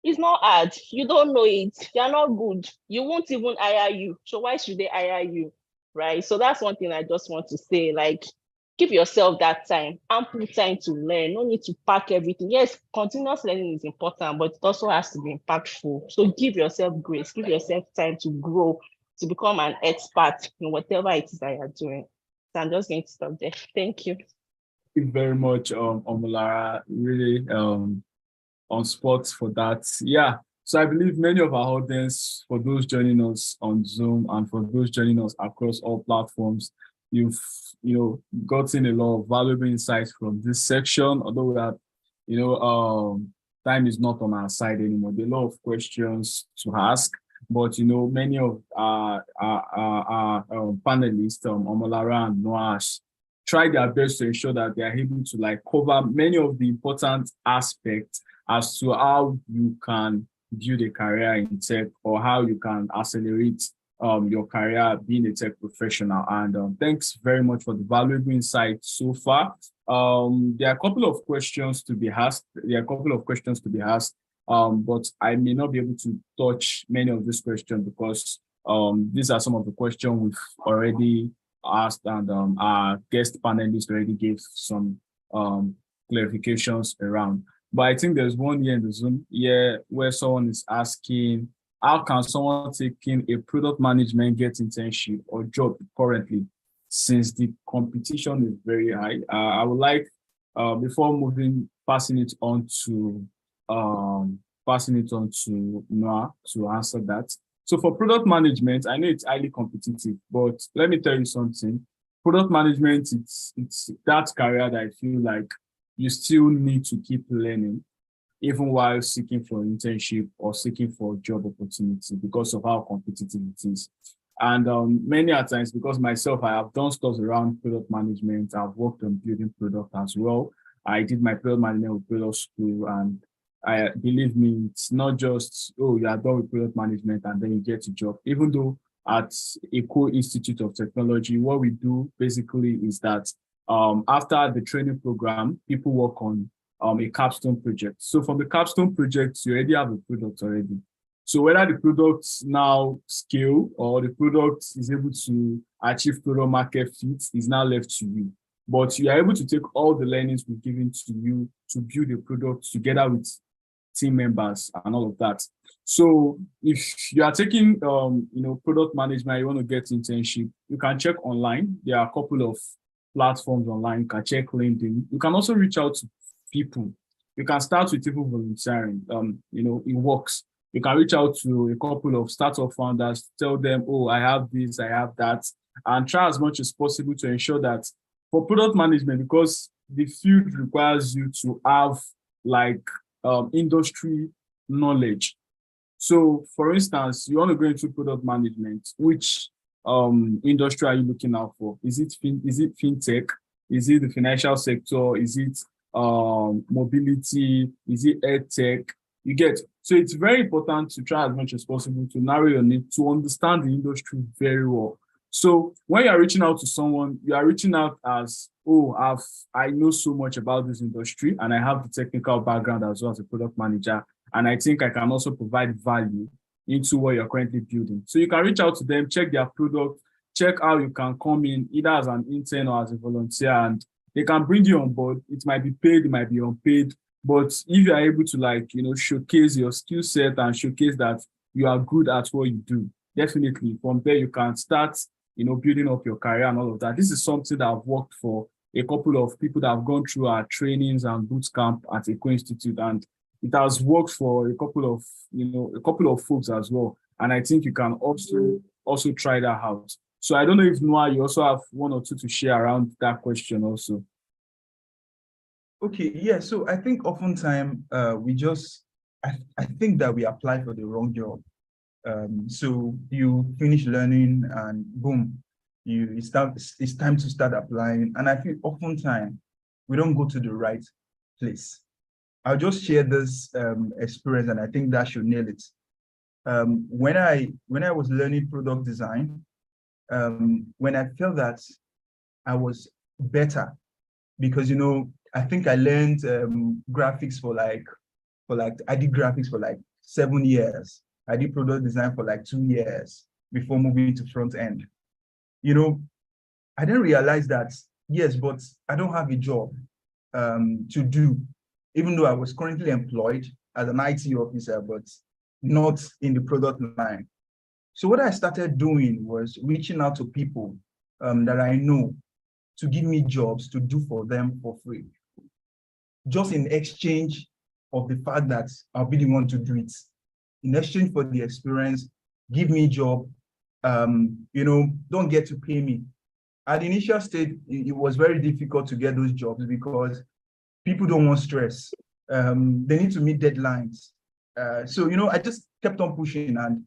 It's not hard. You don't know it. You're not good. You won't even hire you. So why should they hire you? Right? So that's one thing I just want to say. Like, give yourself that time, ample time to learn. No need to pack everything. Yes, continuous learning is important, but it also has to be impactful. So give yourself grace. Give yourself time to grow, to become an expert in whatever it is that you're doing. So I'm just going to stop there. Thank you. Thank you very much, Omolara. Really on spot for that. Yeah. So I believe many of our audience, for those joining us on Zoom and for those joining us across all platforms, you've gotten a lot of valuable insights from this section. Although we have, time is not on our side anymore. There are a lot of questions to ask, but many of our panelists, Omolara and Noah, try their best to ensure that they are able to cover many of the important aspects as to how you can build a career in tech or how you can accelerate your career being a tech professional. And thanks very much for the valuable insight so far. There are a couple of questions to be asked. But I may not be able to touch many of these questions because these are some of the questions we've already asked, and our guest panelists already gave some clarifications around. But I think there's one here in the Zoom where someone is asking, how can someone taking a product management get internship or job currently, since the competition is very high? I would like, before passing it on to Noah to answer that. So for product management, I know it's highly competitive, but let me tell you something. Product management, it's that career that I feel like you still need to keep learning, even while seeking for an internship or seeking for a job opportunity, because of how competitive it is. And many a times, because myself, I have done stuff around product management. I've worked on building product as well. I did my product management with product school, and believe me, it's not just, you are done with product management and then you get a job. Even though at Eco Institute of Technology, what we do basically is that after the training program, people work on a capstone project. So from the capstone project, you already have a product already. So whether the product now scale or the product is able to achieve product market fit is now left to you. But you are able to take all the learnings we've given to you to build a product together with team members and all of that. So if you are taking product management, you want to get internship, you can check online. There are a couple of platforms online. You can check LinkedIn. You can also reach out to people. You can start with people volunteering. It works. You can reach out to a couple of startup founders, tell them, I have this, I have that, and try as much as possible to ensure that for product management, because the field requires you to have industry knowledge. So for instance, you want to go into product management, which industry are you looking out for? Is it fintech? Is it the financial sector? Is it mobility? Is it edtech? You get. So it's very important to try as much as possible to narrow your need, to understand the industry very well. So when you're reaching out to someone, you are reaching out as, I know so much about this industry and I have the technical background as well as a product manager. And I think I can also provide value into what you're currently building. So you can reach out to them, check their product, check how you can come in either as an intern or as a volunteer, and they can bring you on board. It might be paid, it might be unpaid. But if you are able to showcase your skill set and showcase that you are good at what you do, definitely from there you can start, building up your career and all of that. This is something that I've worked for a couple of people that have gone through our trainings and boot camp at Eco Institute, and it has worked for a couple of folks as well. And I think you can also try that out. So I don't know if Noah, you also have one or two to share around that question also. Okay, yeah. So I think oftentimes I think that we apply for the wrong job. So you finish learning and boom, it's time to start applying. And I feel oftentimes we don't go to the right place. I'll just share this experience, and I think that should nail it. When I was learning product design, when I felt that I was better, because I think I learned graphics for like I did graphics for like 7 years. I did product design for like 2 years before moving to front end. I didn't realize that, yes, but I don't have a job to do, even though I was currently employed as an IT officer, but not in the product line. So what I started doing was reaching out to people that I know to give me jobs to do for them for free, just in exchange of the fact that I'll be the one to do it. In exchange for the experience, give me job, don't get to pay me. At the initial stage, it was very difficult to get those jobs because people don't want stress. They need to meet deadlines. So, I just kept on pushing, and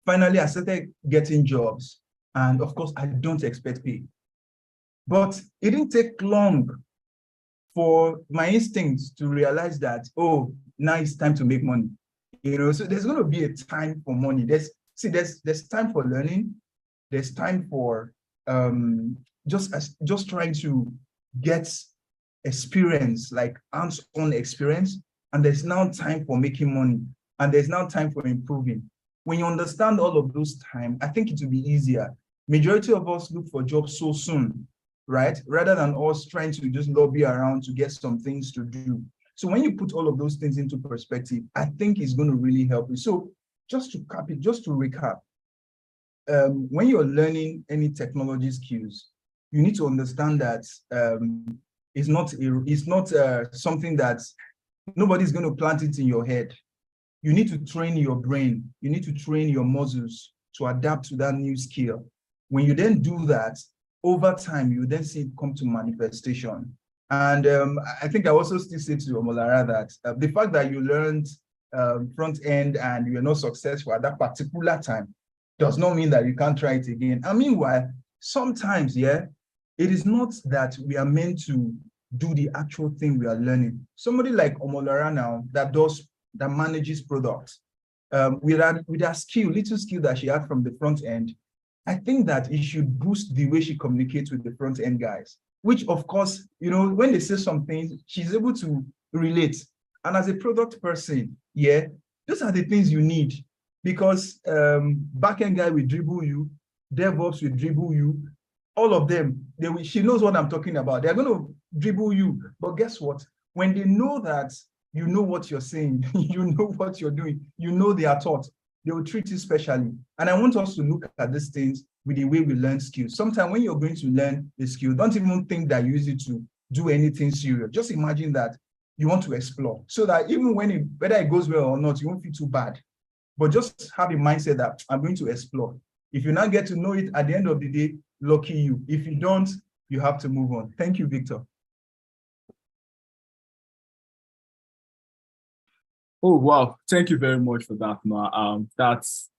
finally I started getting jobs. And of course, I don't expect pay. But it didn't take long for my instincts to realize that, oh, now it's time to make money. So there's going to be a time for money. There's time for learning. There's time for just trying to get experience, like hands-on experience. And there's now time for making money. And there's now time for improving. When you understand all of those time, I think it will be easier. Majority of us look for jobs so soon, right? Rather than us trying to just lobby around to get some things to do. So when you put all of those things into perspective, I think it's going to really help you. So just to recap, when you're learning any technology skills, you need to understand that it's not something that nobody's going to plant it in your head. You need to train your brain. You need to train your muscles to adapt to that new skill. When you then do that, over time, you then see it come to manifestation. And I think I also still say to Omolara that the fact that you learned front end and you are not successful at that particular time does not mean that you can't try it again. And meanwhile, sometimes, it is not that we are meant to do the actual thing we are learning. Somebody like Omolara now that manages products, with that skill, little skill that she had from the front end, I think that it should boost the way she communicates with the front end guys, which of course, when they say something, she's able to relate. And as a product person, those are the things you need, because backend guy will dribble you, DevOps will dribble you, all of them, she knows what I'm talking about. They're going to dribble you. But guess what? When they know that you know what you're saying, you know what you're doing, you know they are taught, they will treat you specially. And I want us to look at these things with the way we learn skills. Sometimes when you're going to learn a skill, don't even think that you use it to do anything serious. Just imagine that you want to explore, so that even whether it goes well or not, you won't feel too bad. But just have a mindset that I'm going to explore. If you now get to know it at the end of the day, lucky you. If you don't, you have to move on. Thank you, Victor. Oh, wow. Thank you very much for that, Noah. That's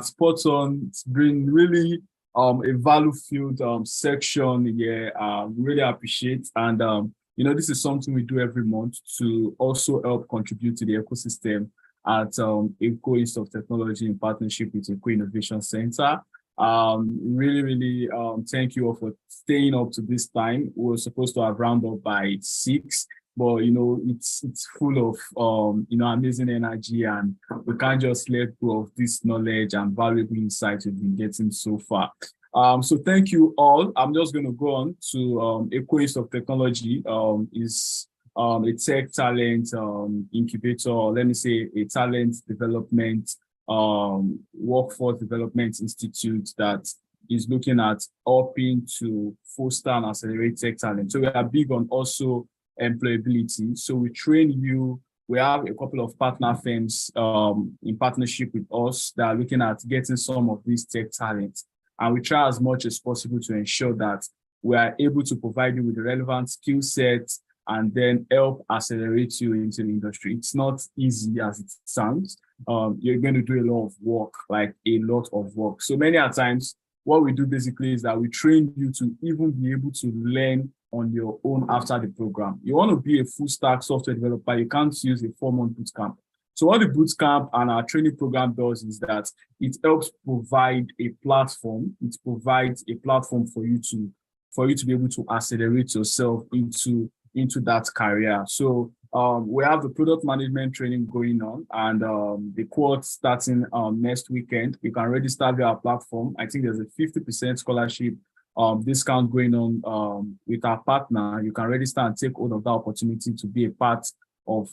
spot on. It's been really a value-filled section. Really appreciate. And, this is something we do every month to also help contribute to the ecosystem at Eco Institute of Technology in partnership with Eco Innovation Center. Really, thank you all for staying up to this time. We were supposed to have rounded up by 6. But it's full of amazing energy, and we can't just let go of this knowledge and valuable insights we've been getting so far. So thank you all. I'm just going to go on to Eco Institute of Technology is a tech talent incubator, or let me say a talent development, workforce development institute that is looking at helping to foster and accelerate tech talent. So we are big on also employability. So we train you. We have a couple of partner firms in partnership with us that are looking at getting some of these tech talents. And we try as much as possible to ensure that we are able to provide you with the relevant skill sets and then help accelerate you into the industry. It's not easy as it sounds. You're going to do a lot of work, like a lot of work. So many a times, what we do basically is that we train you to even be able to learn on your own after the program. You want to be a full stack software developer, you can't use a 4-month bootcamp. So what the bootcamp and our training program does is that it helps provide a platform. It provides a platform for you to be able to accelerate yourself into that career. So we have the product management training going on, and the course starting next weekend. You can register via our platform. I think there's a 50% scholarship discount going on with our partner. You can register and take hold of that opportunity to be a part of,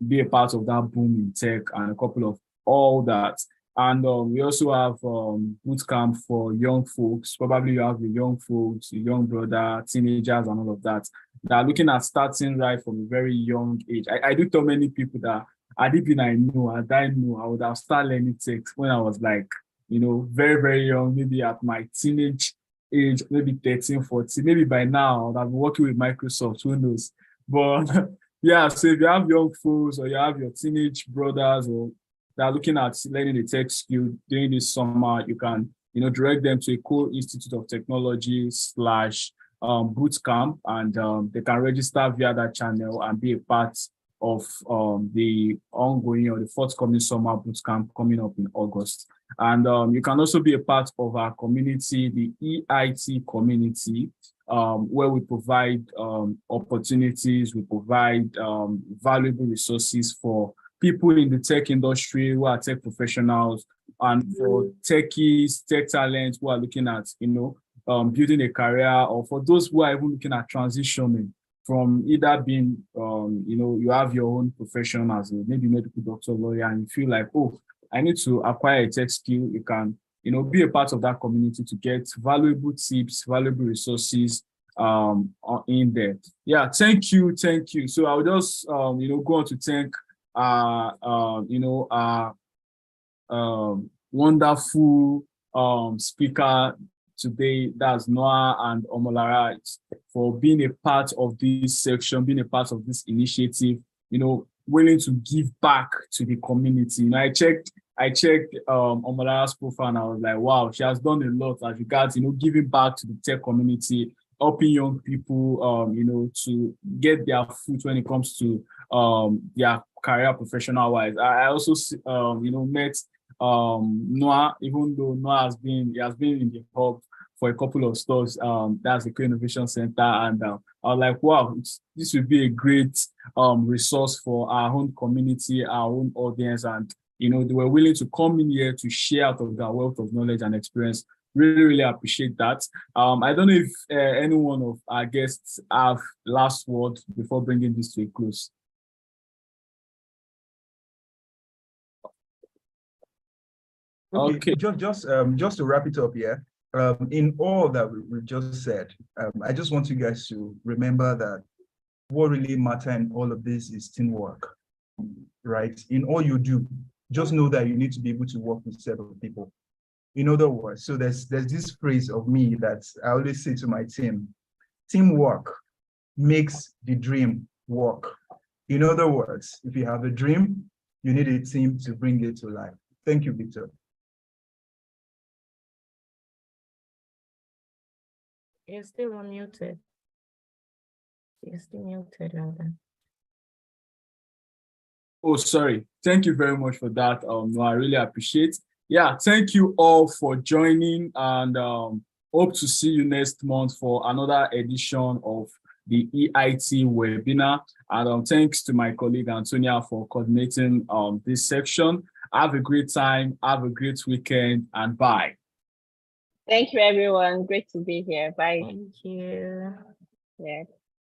be a part of that boom in tech and a couple of all that. And we also have bootcamp for young folks. Probably you have the young folks, your young brother, teenagers, and all of that. That are looking at starting right from a very young age. I do tell many people that I didn't know, I would have started learning tech when I was like, very, very young, maybe at my teenage age, maybe 13, 14. Maybe by now I've been working with Microsoft, who knows? But yeah, so if you have young folks or you have your teenage brothers or that are looking at learning a tech skill during this summer, you can, direct them to a Core Institute of Technology / bootcamp, and they can register via that channel and be a part of the ongoing or the forthcoming summer bootcamp coming up in August. And you can also be a part of our community, the EIT community, where we provide opportunities, we provide valuable resources for people in the tech industry who are tech professionals, and for techies, tech talents who are looking at, building a career, or for those who are even looking at transitioning from either being, you have your own profession as a maybe medical doctor, lawyer, and you feel like, oh, I need to acquire a tech skill. You can, be a part of that community to get valuable tips, valuable resources in there. Yeah, thank you. So I'll just, go on to thank wonderful speaker today, that's Noah and Omolara, for being a part of this section, being a part of this initiative, willing to give back to the community. I checked Omolara's profile and I was like, wow, she has done a lot as regards, giving back to the tech community, helping young people, to get their foot when it comes to their career professional wise. I also, met Noah, even though Noah has been in the hub for a couple of stores, that's the Co-Innovation Center, and I was like, wow, this would be a great resource for our own community, our own audience, and they were willing to come in here to share out of their wealth of knowledge and experience. Really, really appreciate that. I don't know if any one of our guests have last word before bringing this to a close. Okay. Just to wrap it up here, in all that we've just said, I just want you guys to remember that what really matters in all of this is teamwork, right? In all you do, just know that you need to be able to work with several people. In other words, so there's this phrase of me that I always say to my team: teamwork makes the dream work. In other words, if you have a dream, you need a team to bring it to life. Thank you, Victor. You're still unmuted. You're still muted, rather. Oh, sorry. Thank you very much for that. I really appreciate. Yeah, thank you all for joining, and hope to see you next month for another edition of the EIT webinar. And thanks to my colleague Antonia for coordinating this section. Have a great time. Have a great weekend, and bye. Thank you, everyone. Great to be here. Bye. Thank you. Yeah.